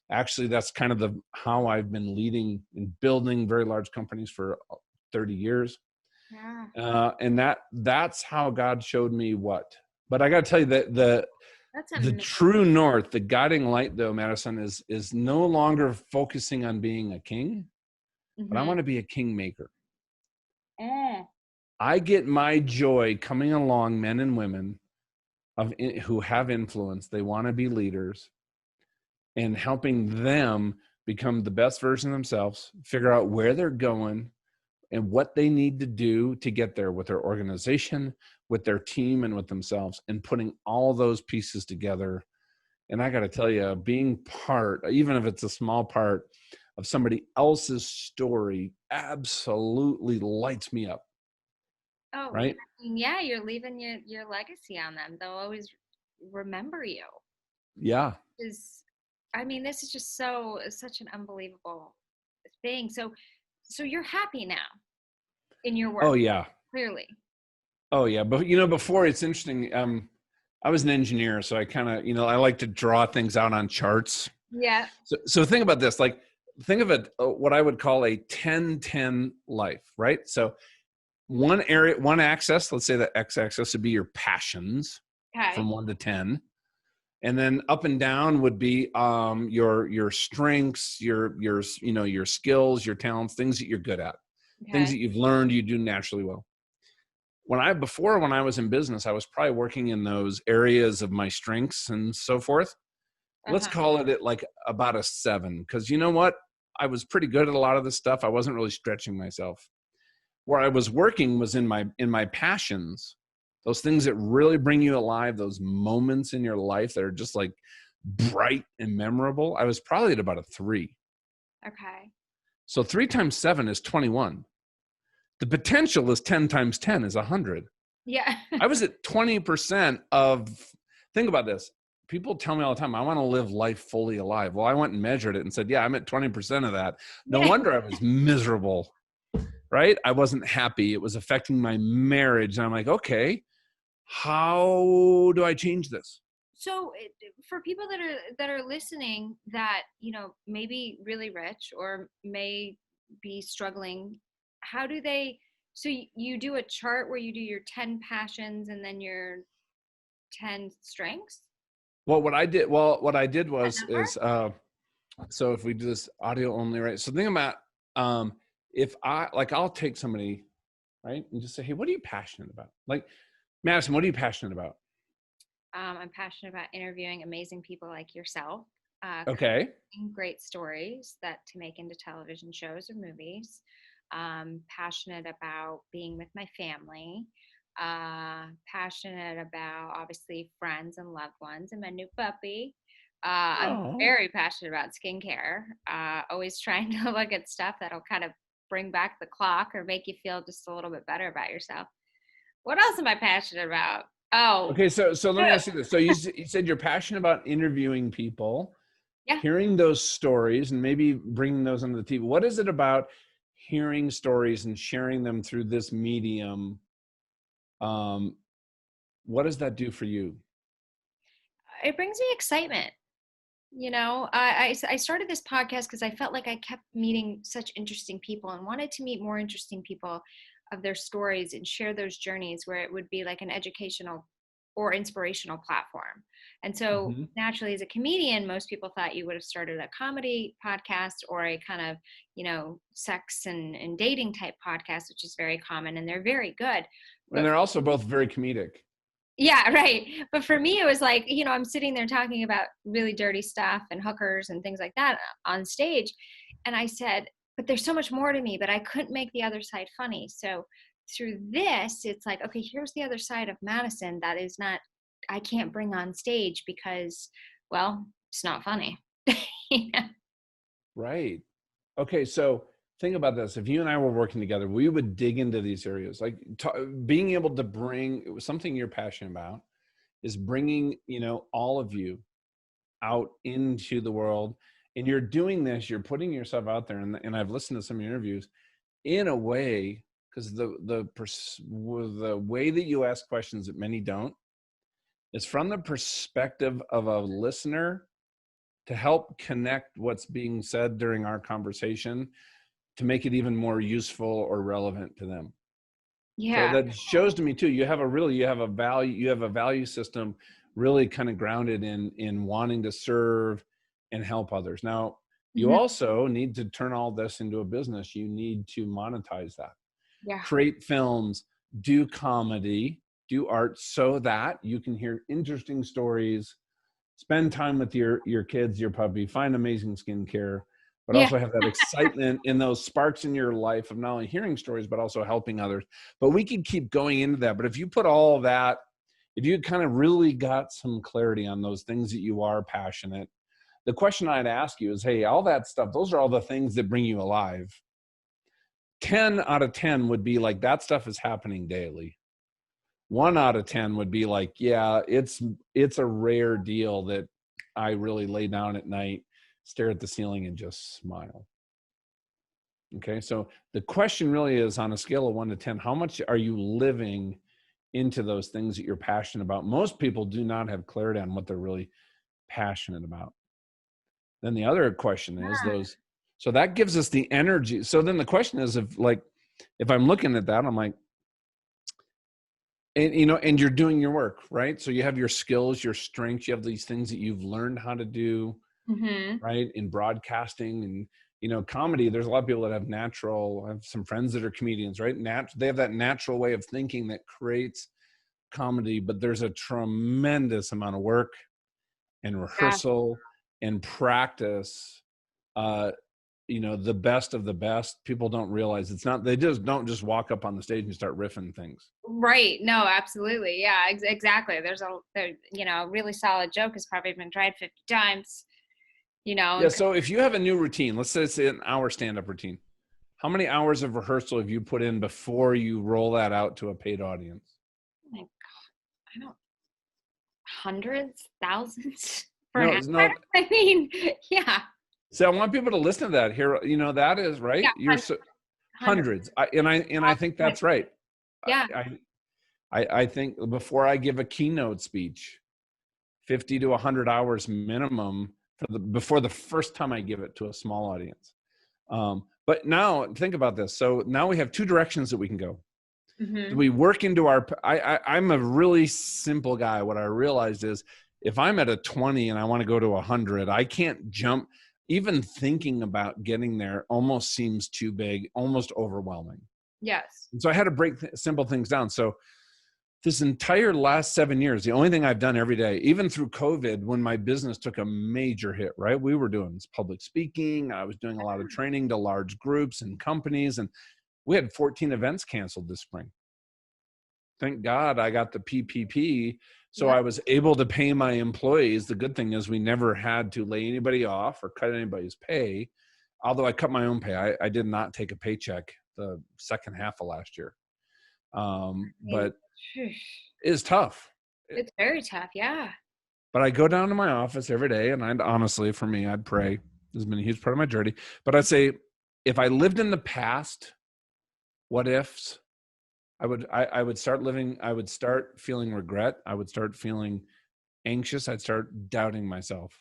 Speaker 2: that's kind of how I've been leading and building very large companies for 30 years.
Speaker 1: Yeah.
Speaker 2: And that's how God showed me what. But I got to tell you that
Speaker 1: That's
Speaker 2: the
Speaker 1: amazing.
Speaker 2: true north, the guiding light, though, Madison, is no longer focusing on being a king, but I want to be a kingmaker. I get my joy coming along men and women who have influence. They want to be leaders and helping them become the best version of themselves, figure out where they're going and what they need to do to get there with their organization, with their team, and with themselves, and putting all those pieces together. And I got to tell you, being part, even if it's a small part of somebody else's story, absolutely lights me up.
Speaker 1: Oh,
Speaker 2: Right?
Speaker 1: yeah, you're leaving your legacy on them. They'll always remember you.
Speaker 2: Yeah.
Speaker 1: This is just such an unbelievable thing. So you're happy now in your work,
Speaker 2: Oh, yeah.
Speaker 1: clearly.
Speaker 2: Oh, yeah. But, before, it's interesting. I was an engineer, so I kind of, I like to draw things out on charts.
Speaker 1: Yeah.
Speaker 2: So think about this, like, think of it, what I would call a 10-10 life, right? So one axis, let's say the x-axis would be your passions
Speaker 1: Okay.
Speaker 2: from 1 to 10. And then up and down would be your strengths, your skills, your talents, things that you're good at, things that you've learned you do naturally well. When I was in business, I was probably working in those areas of my strengths and so forth. Let's call it like about a 7, because you know what? I was pretty good at a lot of this stuff. I wasn't really stretching myself. Where I was working was in my passions. those things that really bring you alive, those moments in your life that are just like bright and memorable, I was probably at about a 3.
Speaker 1: Okay.
Speaker 2: So 3 times 7 is 21. The potential is 10 times 10 is 100.
Speaker 1: Yeah.
Speaker 2: I was at 20% of, think about this. People tell me all the time, I want to live life fully alive. Well, I went and measured it and said, yeah, I'm at 20% of that. No
Speaker 1: Yeah.
Speaker 2: wonder I was miserable, right? I wasn't happy. It was affecting my marriage. And I'm like, okay, how do I change this?
Speaker 1: So for people that are listening that, you know, may be really rich or may be struggling, how do they, so you do a chart where you do your 10 passions and then your 10 strengths?
Speaker 2: Well, what I did
Speaker 1: That
Speaker 2: was,
Speaker 1: number?
Speaker 2: so if we do this audio only, right? So think about, if I'll take somebody, right, and just say, hey, what are you passionate about? Like, Madison, what are you passionate about?
Speaker 1: I'm passionate about interviewing amazing people like yourself,
Speaker 2: Okay.
Speaker 1: creating great stories that to make into television shows or movies. Passionate about being with my family. Passionate about obviously friends and loved ones and my new puppy. I'm
Speaker 2: Oh,
Speaker 1: very passionate about skincare. Always trying to look at stuff that'll kind of bring back the clock or make you feel just a little bit better about yourself. What else am I passionate about? Oh,
Speaker 2: okay. So let me
Speaker 1: food.
Speaker 2: ask you this. So you said you're passionate about interviewing people,
Speaker 1: Yeah.
Speaker 2: hearing those stories, and maybe bringing those onto the TV. What is it about hearing stories and sharing them through this medium? Um, what does that do for you?
Speaker 1: It brings me excitement. You know, I started this podcast because I felt like I kept meeting such interesting people and wanted to meet more interesting people of their stories and share those journeys where it would be like an educational or inspirational platform. And so
Speaker 2: Mm-hmm.
Speaker 1: naturally, as a comedian, most people thought you would have started a comedy podcast or a kind of, you know, sex and dating type podcast, which is very common and they're very good.
Speaker 2: And
Speaker 1: But
Speaker 2: they're also both very comedic.
Speaker 1: yeah, right. But for me, it was like, you know, I'm sitting there talking about really dirty stuff and hookers and things like that on stage. And I said, but there's so much more to me, but I couldn't make the other side funny. So through this, it's like, okay, here's the other side of Madison that is not, I can't bring on stage because, well, it's not funny. Yeah.
Speaker 2: Right. Okay, so think about this. If you and I were working together, we would dig into these areas. Like being able to bring something you're passionate about is bringing, all of you out into the world. And you're doing this, you're putting yourself out there. And I've listened to some interviews in a way, because the way that you ask questions that many don't is from the perspective of a listener to help connect what's being said during our conversation to make it even more useful or relevant to them. So
Speaker 1: Yeah.
Speaker 2: that shows to me too, you have a value system really kind of grounded in wanting to serve and help others. Now, you
Speaker 1: Mhm.
Speaker 2: also need to turn all this into a business. You need to monetize that.
Speaker 1: Yeah.
Speaker 2: Create films, do comedy, do art so that you can hear interesting stories, spend time with your kids, your puppy, find amazing skincare, but
Speaker 1: Yeah.
Speaker 2: also have that excitement in those sparks in your life of not only hearing stories, but also helping others. But we could keep going into that. But if you put all of that, if you kind of really got some clarity on those things that you are passionate, the question I'd ask you is, hey, all that stuff, those are all the things that bring you alive. 10 out of 10 would be like, that stuff is happening daily. 1 out of 10 would be like, yeah, it's a rare deal that I really lay down at night, stare at the ceiling and just smile. Okay. So the question really is, on a scale of 1 to 10, how much are you living into those things that you're passionate about? Most people do not have clarity on what they're really passionate about. Then the other question is those, so that gives us the energy. So then the question is, if I'm looking at that, I'm like, and you're doing your work, right? So you have your skills, your strengths, you have these things that you've learned how to do,
Speaker 1: Hmm.
Speaker 2: right? In broadcasting and, comedy, there's a lot of people that I have some friends that are comedians, right? They have that natural way of thinking that creates comedy, but there's a tremendous amount of work and
Speaker 1: Yeah.
Speaker 2: rehearsal and practice the best of the best, people don't realize it's not, they just don't just walk up on the stage and start riffing things.
Speaker 1: Right. No, absolutely. Yeah, exactly. A really solid joke has probably been tried 50 times,
Speaker 2: Yeah. So if you have a new routine, let's say it's an hour stand-up routine, how many hours of rehearsal have you put in before you roll that out to a paid audience?
Speaker 1: my God, I don't, hundreds, thousands for an
Speaker 2: No,
Speaker 1: hour.
Speaker 2: no.
Speaker 1: I mean, yeah,
Speaker 2: So I want people to listen to that here. That is right.
Speaker 1: yeah,
Speaker 2: You're so,
Speaker 1: hundreds.
Speaker 2: hundreds. I think that's right.
Speaker 1: Yeah.
Speaker 2: I, I think before I give a keynote speech, 50 to 100 hours minimum before the first time I give it to a small audience. But now think about this. So now we have two directions that we can go.
Speaker 1: Mm-hmm.
Speaker 2: We work into I'm a really simple guy. What I realized is if I'm at a 20 and I want to go to 100, I can't jump. Even thinking about getting there almost seems too big, almost overwhelming.
Speaker 1: Yes.
Speaker 2: And so I had to break simple things down. So this entire last 7 years, the only thing I've done every day, even through COVID, when my business took a major hit, right? We were doing public speaking. I was doing a lot of training to large groups and companies, and we had 14 events canceled this spring. Thank God I got the PPP. So
Speaker 1: Yeah.
Speaker 2: I was able to pay my employees. The good thing is we never had to lay anybody off or cut anybody's pay. Although I cut my own pay. I did not take a paycheck the second half of last year. But it's tough.
Speaker 1: It's very tough. Yeah.
Speaker 2: But I go down to my office every day, and honestly, for me, I'd pray. This has been a huge part of my journey. But I'd say, if I lived in the past, what ifs, I would start living. I would start feeling regret. I would start feeling anxious. I'd start doubting myself.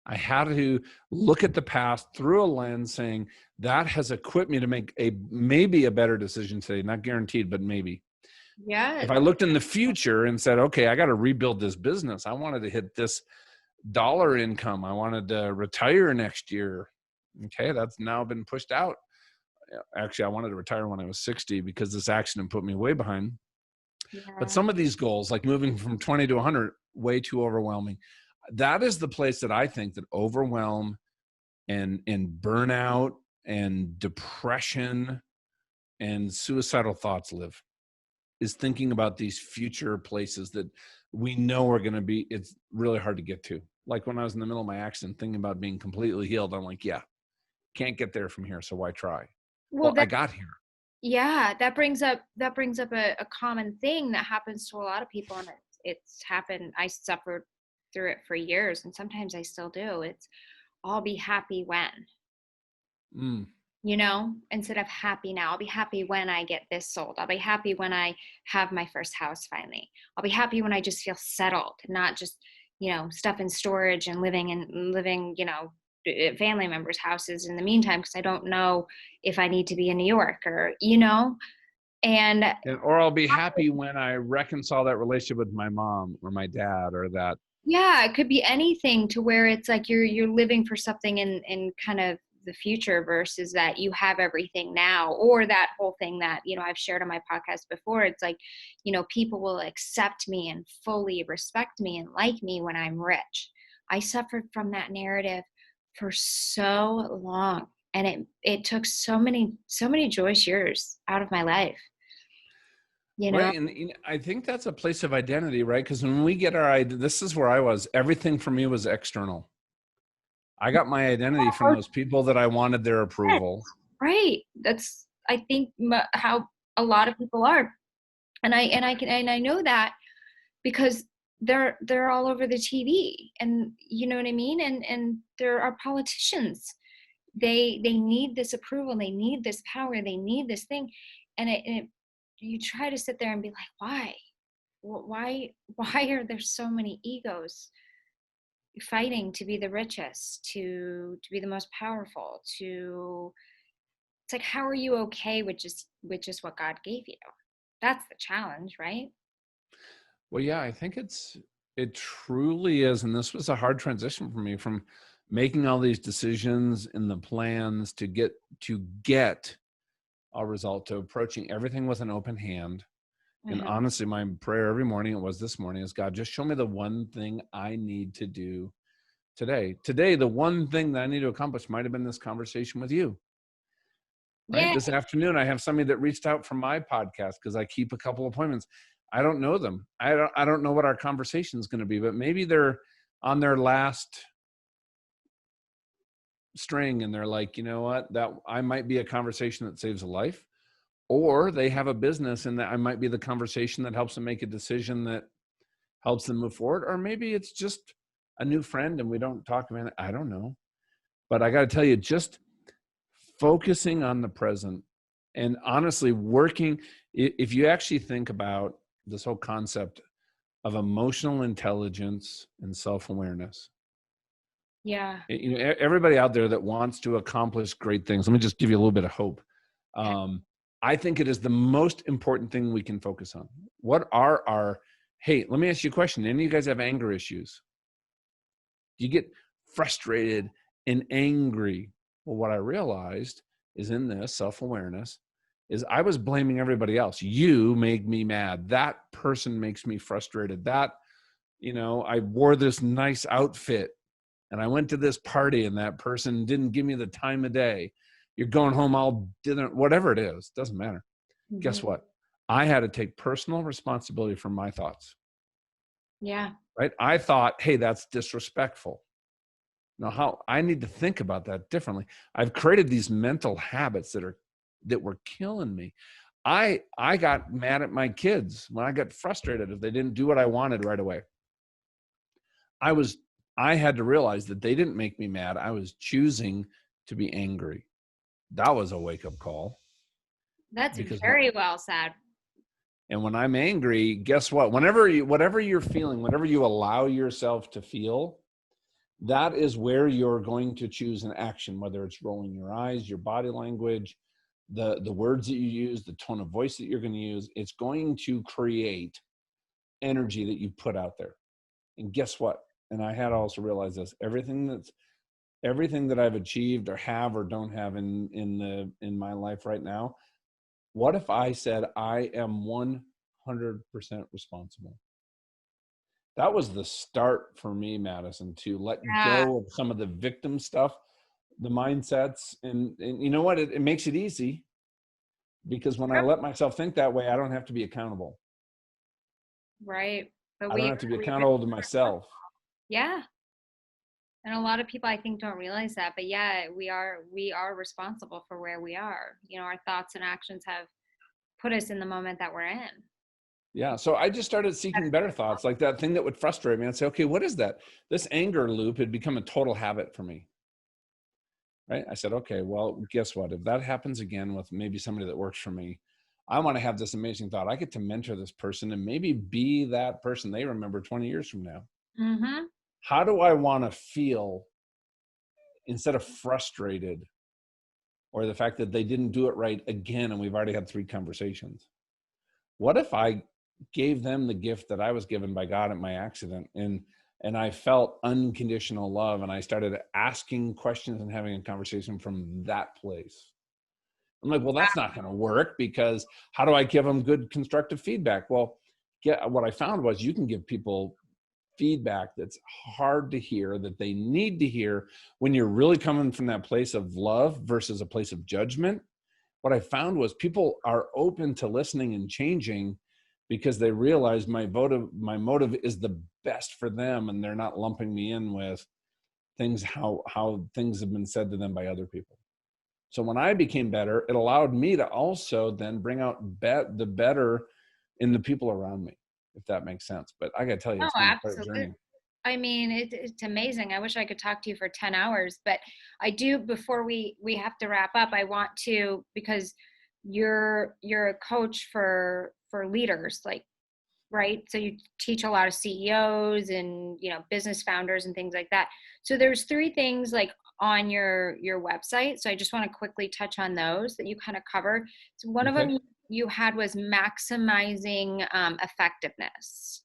Speaker 2: I had to look at the past through a lens, saying that has equipped me to make maybe a better decision today. Not guaranteed, but maybe.
Speaker 1: Yeah.
Speaker 2: If I looked in the future and said, okay, I got to rebuild this business. I wanted to hit this dollar income. I wanted to retire next year. Okay, that's now been pushed out. Actually, I wanted to retire when I was 60 because this accident put me way behind. But
Speaker 1: Yeah.
Speaker 2: some of these goals, like moving from 20 to 100, way too overwhelming. That is the place that I think that overwhelm and burnout and depression and suicidal thoughts live, is thinking about these future places that we know are going to be, it's really hard to get to. Like when I was in the middle of my accident, thinking about being completely healed, I'm like, yeah, can't get there from here. So why try?
Speaker 1: Well,
Speaker 2: Well, I got here.
Speaker 1: yeah, that brings up a common thing that happens to a lot of people, and it's happened. I suffered through it for years, and sometimes I still do. It's I'll be happy when,
Speaker 2: Mm.
Speaker 1: instead of happy now. I'll be happy when I get this sold. I'll be happy when I have my first house finally. I'll be happy when I just feel settled, not just, stuff in storage and living, family members' houses in the meantime, because I don't know if I need to be in New York and
Speaker 2: Or I'll be happy when I reconcile that relationship with my mom or my dad, or that.
Speaker 1: yeah, it could be anything, to where it's like you're living for something in kind of the future versus that you have everything now, or that whole thing that I've shared on my podcast before. It's like, people will accept me and fully respect me and like me when I'm rich. I suffered from that narrative for so long, and it took so many joyous years out of my life.
Speaker 2: Right. And I think that's a place of identity, right? Because when we get this is where I was, everything for me was external. I got my identity from those people that I wanted their approval.
Speaker 1: Right. That's, I think, how a lot of people are. And I know that because they're all over the TV, and you know what I mean? And there are politicians. They need this approval, they need this power, they need this thing. And you try to sit there and be like, why? Why are there so many egos fighting to be the richest, to be the most powerful, it's like, how are you okay with just what God gave you? That's the challenge, right?
Speaker 2: Well, yeah, I think it truly is. And this was a hard transition for me, from making all these decisions and the plans to get a result, to approaching everything with an open hand. And
Speaker 1: Mm-hmm.
Speaker 2: honestly, my prayer every morning, it was this morning, is, God, just show me the one thing I need to do Today, the one thing that I need to accomplish might have been this conversation with you, right?
Speaker 1: Yeah.
Speaker 2: This afternoon, I have somebody that reached out from my podcast because I keep a couple appointments. I don't know them. I don't know what our conversation is going to be, but maybe they're on their last string and they're like, you know what, that I might be a conversation that saves a life, or they have a business and that I might be the conversation that helps them make a decision that helps them move forward. Or maybe it's just a new friend and we don't talk about it. I don't know. But I got to tell you, just focusing on the present and honestly working, if you actually think about this whole concept of emotional intelligence and self-awareness,
Speaker 1: Yeah.
Speaker 2: you know, everybody out there that wants to accomplish great things, let me just give you a little bit of hope. I think it is the most important thing we can focus on. What are our, hey, let me ask you a question. Any of you guys have anger issues? Do you get frustrated and angry? Well, what I realized is in this self-awareness is I was blaming everybody else. You make me mad. That person makes me frustrated. That, you know, I wore this nice outfit and I went to this party and that person didn't give me the time of day. You're going home all dinner, whatever it is, doesn't matter.
Speaker 1: Mhm.
Speaker 2: Guess what? I had to take personal responsibility for my thoughts,
Speaker 1: Yeah.
Speaker 2: right? I thought, hey, that's disrespectful. Now, how I need to think about that differently. I've created these mental habits that were killing me. I got mad at my kids when I got frustrated if they didn't do what I wanted right away. I was I had to realize that they didn't make me mad. I was choosing to be angry. That was a wake-up call
Speaker 1: That's
Speaker 2: because
Speaker 1: very well said.
Speaker 2: when I'm angry, guess what? Whatever you're feeling, whatever you allow yourself to feel, that is where you're going to choose an action, whether it's rolling your eyes, your body language, the words that you use, the tone of voice that you're going to use. It's going to create energy that you put out there. And guess what? And I had to also realize this: everything that I've achieved or have or don't have in my life right now. What if I said I am 100% responsible? That was the start for me, Madison, to let
Speaker 1: Yeah.
Speaker 2: go of some of the victim stuff, the mindsets. And you know what? It makes it easy because when I let myself think that way, I don't have to be accountable.
Speaker 1: Right. But
Speaker 2: I don't
Speaker 1: we
Speaker 2: have to be
Speaker 1: we really
Speaker 2: accountable to
Speaker 1: are responsible.
Speaker 2: myself.
Speaker 1: Yeah. And a lot of people I think don't realize that, but yeah, we are responsible for where we are. You know, our thoughts and actions have put us in the moment that we're in.
Speaker 2: Yeah. So I just started seeking better thoughts, like that thing that would frustrate me. I'd say, okay, what is that? This anger loop had become a total habit for me. Right. I said, okay, well, guess what? If that happens again with maybe somebody that works for me, I want to have this amazing thought. I get to mentor this person and maybe be that person they remember 20 years from now.
Speaker 1: Mhm.
Speaker 2: How do I want to feel instead of frustrated or the fact that they didn't do it right again and we've already had 3 conversations? What if I gave them the gift that I was given by God at my accident and I felt unconditional love and I started asking questions and having a conversation from that place? I'm like, well, that's not going to work because how do I give them good constructive feedback? Well, what I found was you can give people feedback that's hard to hear, that they need to hear when you're really coming from that place of love versus a place of judgment. What I found was people are open to listening and changing because they realize my motive is the best for them and they're not lumping me in with things, how things have been said to them by other people. So when I became better, it allowed me to also then bring out the better in the people around me, if that makes sense. But I got to tell you,
Speaker 1: Oh,
Speaker 2: it's been quite a
Speaker 1: absolutely.
Speaker 2: journey.
Speaker 1: I mean, it's amazing. I wish I could talk to you for 10 hours, but I do before we have to wrap up, I want to because you're a coach for leaders, like right? So you teach a lot of CEOs and, you know, business founders and things like that. So there's 3 things like on your website. So I just want to quickly touch on those that you kind of cover. So one of
Speaker 2: Okay.
Speaker 1: them you had was maximizing effectiveness.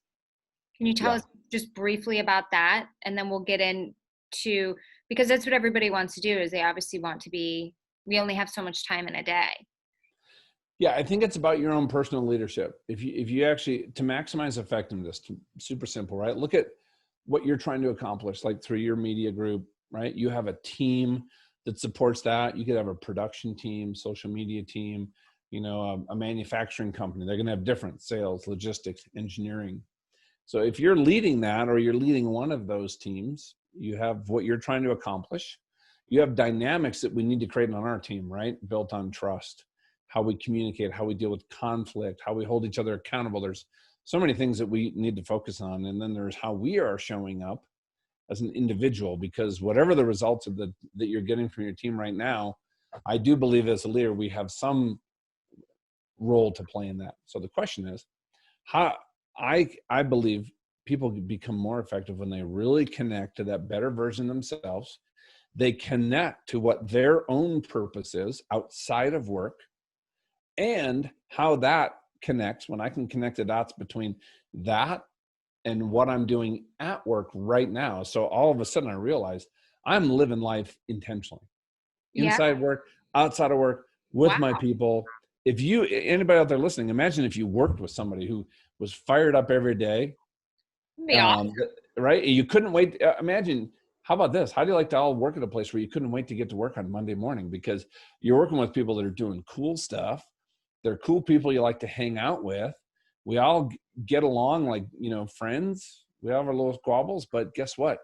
Speaker 1: Can you tell
Speaker 2: Yeah.
Speaker 1: us just briefly about that? And then we'll get into, because that's what everybody wants to do is they obviously want to be, we only have so much time in a day.
Speaker 2: Yeah. I think it's about your own personal leadership. If you actually, to maximize effectiveness, super simple, right? what you're trying to accomplish, like through your media group, right? You have a team that supports that. You could have a production team, social media team, a manufacturing company. They're going to have different sales, logistics, engineering. So if you're leading that, or you're leading one of those teams, you have what you're trying to accomplish. You have dynamics that we need to create on our team, right? Built on trust, how we communicate, how we deal with conflict, how we hold each other accountable. There's so many things that we need to focus on. And then there's how we are showing up as an individual, because whatever the results that you're getting from your team right now, I do believe as a leader, we have some role to play in that. So the question is, how I believe people become more effective when they really connect to that better version of themselves. They connect to what their own purpose is outside of work, and how that connects, when I can connect the dots between that and what I'm doing at work right now. So all of a sudden I realize I'm living life intentionally,
Speaker 1: Yeah.
Speaker 2: inside work, outside of work, with
Speaker 1: Wow.
Speaker 2: my people. If anybody out there listening, imagine if you worked with somebody who was fired up every day,
Speaker 1: That'd be awesome.
Speaker 2: right? You couldn't wait. Imagine, how about this? How do you like to all work at a place where you couldn't wait to get to work on Monday morning, because you're working with people that are doing cool stuff. They're cool people you like to hang out with. We all get along like, friends. We have our little squabbles, but guess what?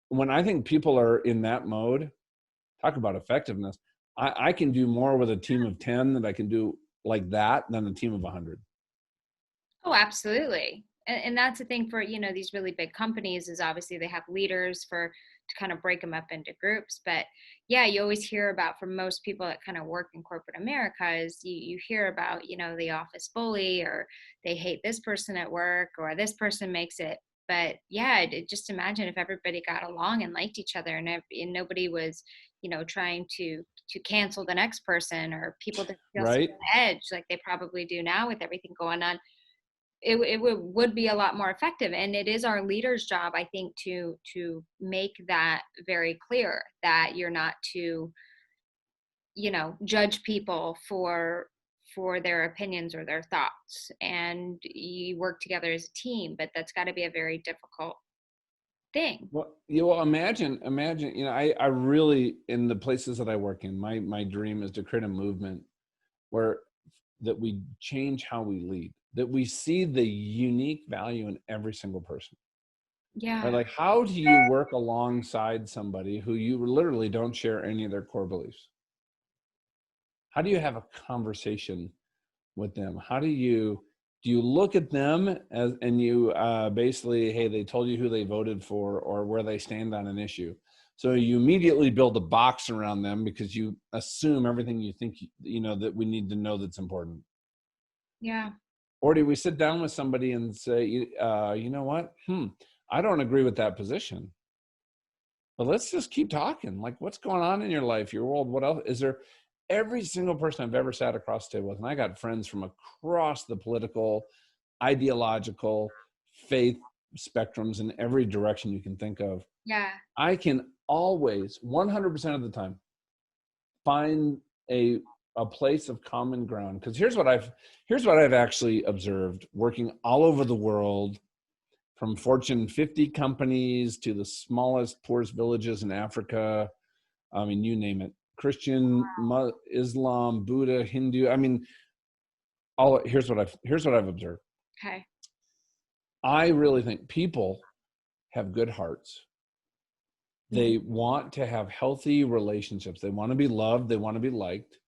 Speaker 2: When I think people are in that mode, talk about effectiveness. I can do more with a team of 10 than I can do like that than a team of 100.
Speaker 1: Oh, absolutely. And that's the thing for, these really big companies, is obviously they have leaders to kind of break them up into groups. But yeah, you always hear about, from most people that kind of work in corporate America, is you hear about, the office bully, or they hate this person at work, or this person makes it. But yeah, just imagine if everybody got along and liked each other, and nobody was, trying to cancel the next person, or people didn't feel so
Speaker 2: Right?
Speaker 1: on edge like they probably do now with everything going on. It would be a lot more effective. And it is our leaders' job, I think, to make that very clear, that you're not to, judge people for their opinions or their thoughts, and you work together as a team. But that's got to be a very difficult thing.
Speaker 2: Well, imagine, I really, in the places that I work in, my dream is to create a movement where that we change how we lead, that we see the unique value in every single person. Right?
Speaker 1: Yeah.
Speaker 2: Like, how do you work alongside somebody who you literally don't share any of their core beliefs? How do you have a conversation with them? How do you look at them as, and you basically, hey, they told you who they voted for or where they stand on an issue. So you immediately build a box around them because you assume everything you think, that we need to know that's important.
Speaker 1: Yeah.
Speaker 2: Or do we sit down with somebody and say, you know what? I don't agree with that position. But let's just keep talking. Like, what's going on in your life, your world? What else is there? Every single person I've ever sat across the table with, and I got friends from across the political, ideological, faith spectrums in every direction you can think of.
Speaker 1: Yeah.
Speaker 2: I can always, 100% of the time, find a place of common ground. Because here's what I've actually observed working all over the world, from Fortune 50 companies to the smallest, poorest villages in Africa. I mean, you name it. Christian, Islam, Buddha, Hindu. I mean, here's what I've observed.
Speaker 1: Okay.
Speaker 2: I really think people have good hearts. They want to have healthy relationships. They want to be loved. They want to be liked.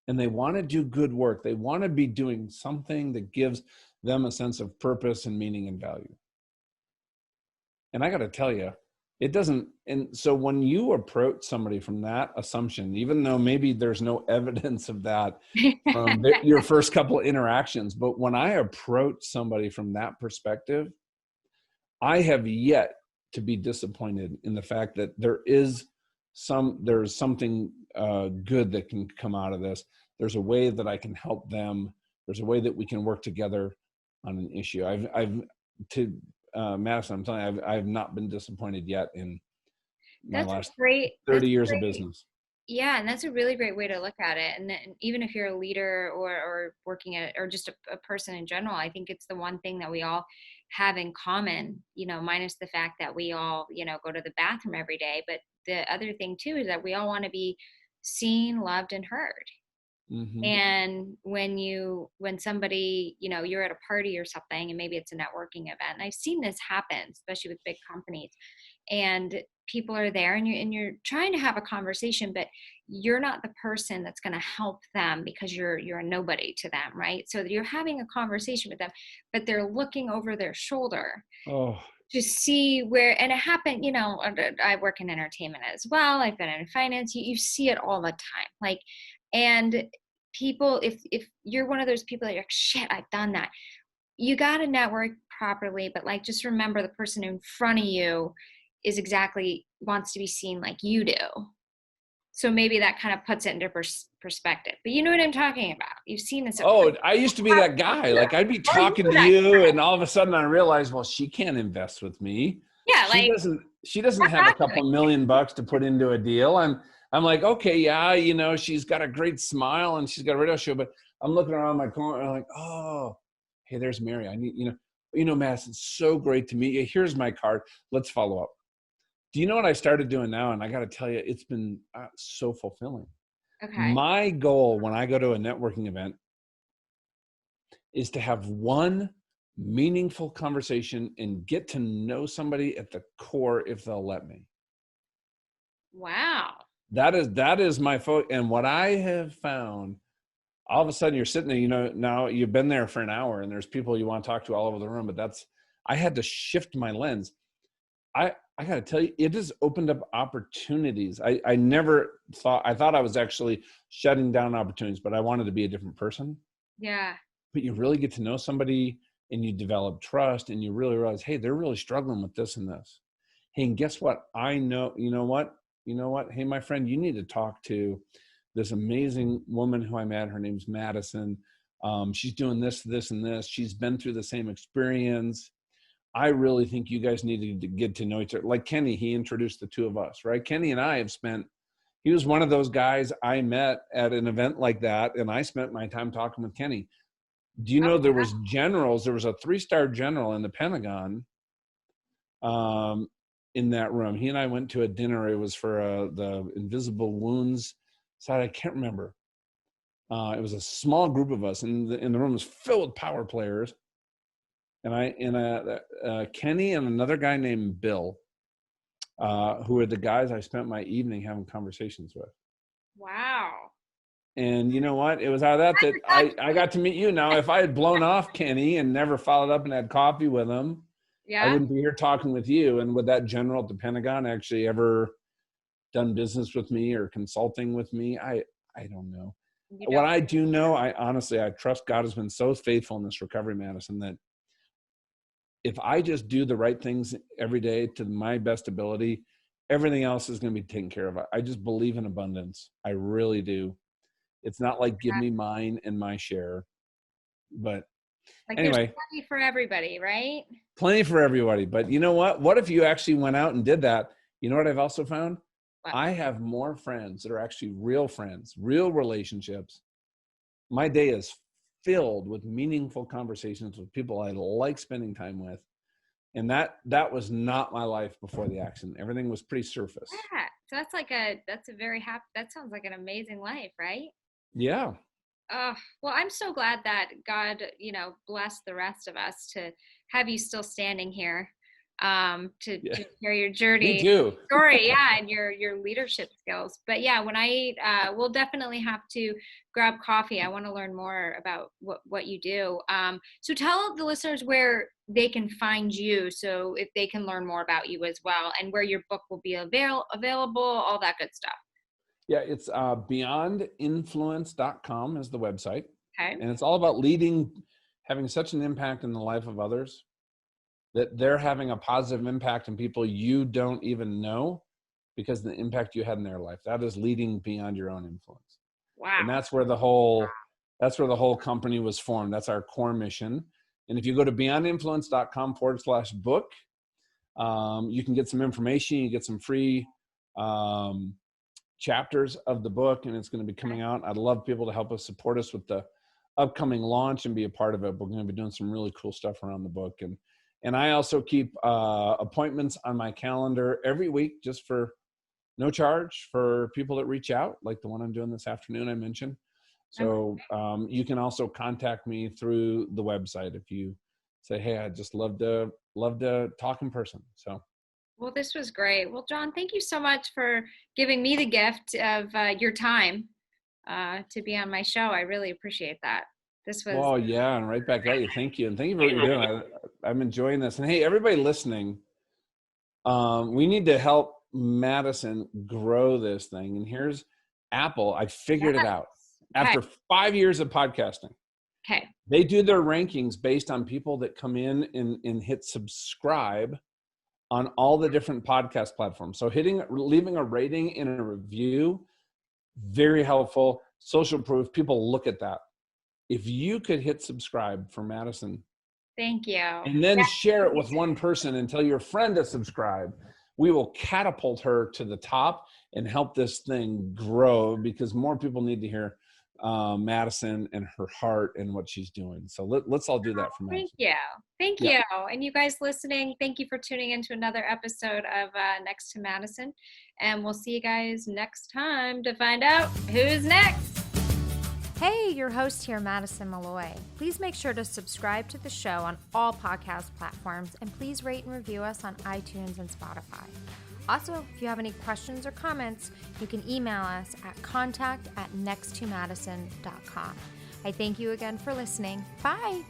Speaker 2: And they want to do good work. They want to be doing something that gives them a sense of purpose and meaning and value. And I got to tell you, it doesn't. And so when you approach somebody from that assumption, even though maybe there's no evidence of that from your first couple of interactions, but when I approach somebody from that perspective, I have yet to be disappointed in the fact that there's something good that can come out of this. There's a way that I can help them. There's a way that we can work together on an issue. Madison, I'm telling you, I've not been disappointed yet in my last 30 years of business.
Speaker 1: Yeah, and that's a really great way to look at it. And then even if you're a leader or working at or just a person in general, I think it's the one thing that we all have in common, minus the fact that we all, go to the bathroom every day. But the other thing too is that we all want to be seen, loved, and heard.
Speaker 2: Hmm.
Speaker 1: And when somebody, you're at a party or something, and maybe it's a networking event, and I've seen this happen, especially with big companies, and people are there, and you're trying to have a conversation, but you're not the person that's going to help them because you're a nobody to them, right? So you're having a conversation with them, but they're looking over their shoulder
Speaker 2: Oh,
Speaker 1: to see where, and it happened, I work in entertainment as well. I've been in finance. You see it all the time. Like, and people, if you're one of those people that you're like, shit, I've done that. You got to network properly, but like, just remember the person in front of you is exactly wants to be seen like you do. So maybe that kind of puts it into perspective, but you know what I'm talking about. You've seen this.
Speaker 2: oh, I used to be that guy. Like I'd be
Speaker 1: Oh, you
Speaker 2: talking
Speaker 1: were
Speaker 2: to
Speaker 1: that
Speaker 2: you,
Speaker 1: guy.
Speaker 2: and all of a sudden I realized, well, she can't invest with me.
Speaker 1: Yeah,
Speaker 2: She
Speaker 1: like,
Speaker 2: doesn't. She doesn't
Speaker 1: not
Speaker 2: have a
Speaker 1: that
Speaker 2: couple $1 million to put into a deal. I'm like, okay, yeah, she's got a great smile and she's got a radio show, but I'm looking around my corner and I'm like, oh, hey, there's Mary. I need, Madison, it's so great to meet you. Here's my card. Let's follow up. Do you know what I started doing now? And I got to tell you, it's been so fulfilling.
Speaker 1: okay.
Speaker 2: My goal when I go to a networking event is to have one meaningful conversation and get to know somebody at the core if they'll let me.
Speaker 1: Wow.
Speaker 2: That is my focus. And what I have found, all of a sudden you're sitting there, now you've been there for an hour and there's people you want to talk to all over the room, but I had to shift my lens. I got to tell you, it has opened up opportunities. I never thought, I thought I was actually shutting down opportunities, but I wanted to be a different person.
Speaker 1: Yeah.
Speaker 2: But you really get to know somebody and you develop trust and you really realize, hey, they're really struggling with this and this. Hey, and guess what? I know, you know what? Hey, my friend, you need to talk to this amazing woman who I met. Her name's Madison. She's doing this, this, and this. She's been through the same experience. I really think you guys need to get to know each other. Like Kenny, he introduced the two of us, right? Kenny and I have he was one of those guys I met at an event like that. And I spent my time talking with Kenny. Do you know
Speaker 1: Oh,
Speaker 2: there was generals? There was a 3-star general in the Pentagon in that room. He and I went to a dinner. It was for the Invisible Wounds side. I can't remember. It was a small group of us, and the room was filled with power players. And Kenny and another guy named Bill, who are the guys I spent my evening having conversations with.
Speaker 1: wow.
Speaker 2: And you know what? It was out of that I got to meet you. Now, if I had blown off Kenny and never followed up and had coffee with him, I
Speaker 1: Yeah.
Speaker 2: wouldn't be here talking with you. And would that general at the Pentagon actually ever done business with me or consulting with me? I don't know.
Speaker 1: You
Speaker 2: What
Speaker 1: don't.
Speaker 2: I do know, I honestly, I trust God has been so faithful in this recovery, Madison, that if I just do the right things every day to my best ability, everything else is going to be taken care of. I just believe in abundance. I really do. It's not like give me mine and my share. But
Speaker 1: Like, there's
Speaker 2: anyway,
Speaker 1: plenty for everybody, right?
Speaker 2: plenty for everybody. But you know what? What if you actually went out and did that? You know what I've also found?
Speaker 1: Well,
Speaker 2: I have more friends that are actually real friends, real relationships. My day is filled with meaningful conversations with people I like spending time with. And that was not my life before the accident. Everything was pretty surface.
Speaker 1: yeah. So that's a very happy, that sounds like an amazing life, right?
Speaker 2: Yeah.
Speaker 1: Well, I'm so glad that God, blessed the rest of us to have you still standing here,
Speaker 2: Yeah.
Speaker 1: to share your
Speaker 2: Me
Speaker 1: journey,
Speaker 2: too.
Speaker 1: story, yeah, and your leadership skills. But yeah, when we'll definitely have to grab coffee. I want to learn more about what you do. So tell the listeners where they can find you, so if they can learn more about you as well, and where your book will be available, all that good stuff.
Speaker 2: Yeah, it's beyondinfluence.com is the website.
Speaker 1: Okay.
Speaker 2: And it's all about having such an impact in the life of others that they're having a positive impact on people you don't even know because of the impact you had in their life. That is leading beyond your own influence. And
Speaker 1: Wow.
Speaker 2: that's where the whole company was formed. That's our core mission. And if you go to beyondinfluence.com/book, you can get some information. You get some free chapters of the book, and it's going to be coming out. I'd love people to help us support us with the upcoming launch and be a part of it. We're going to be doing some really cool stuff around the book. And I also keep appointments on my calendar every week just for no charge for people that reach out, like the one I'm doing this afternoon I mentioned. So you can also contact me through the website if you say, hey, I'd just love to talk in person. So.
Speaker 1: Well, this was great. Well, John, thank you so much for giving me the gift of your time to be on my show. I really appreciate that. This was.
Speaker 2: Well, yeah, and right back at you. Thank you. And thank you for what you're doing. I'm enjoying this. And hey, everybody listening, we need to help Madison grow this thing. And here's Apple. I figured it out.
Speaker 1: Okay.
Speaker 2: After 5 years of podcasting.
Speaker 1: Okay.
Speaker 2: They do their rankings based on people that come in and hit subscribe on all the different podcast platforms. So leaving a rating and a review, very helpful. Social proof, people look at that. If you could hit subscribe for Madison.
Speaker 1: Thank you.
Speaker 2: And then share it with one person and tell your friend to subscribe, we will catapult her to the top and help this thing grow, because more people need to hear Madison and her heart and what she's doing. So let's all do that for Madison.
Speaker 1: Thank you. And you guys listening, thank you for tuning into another episode of Next to Madison. And we'll see you guys next time to find out who's next. Hey, your host here, Madison Malloy. Please make sure to subscribe to the show on all podcast platforms, and please rate and review us on iTunes and Spotify. Also, if you have any questions or comments, you can email us at contact@nexttomadison.com. I thank you again for listening. Bye.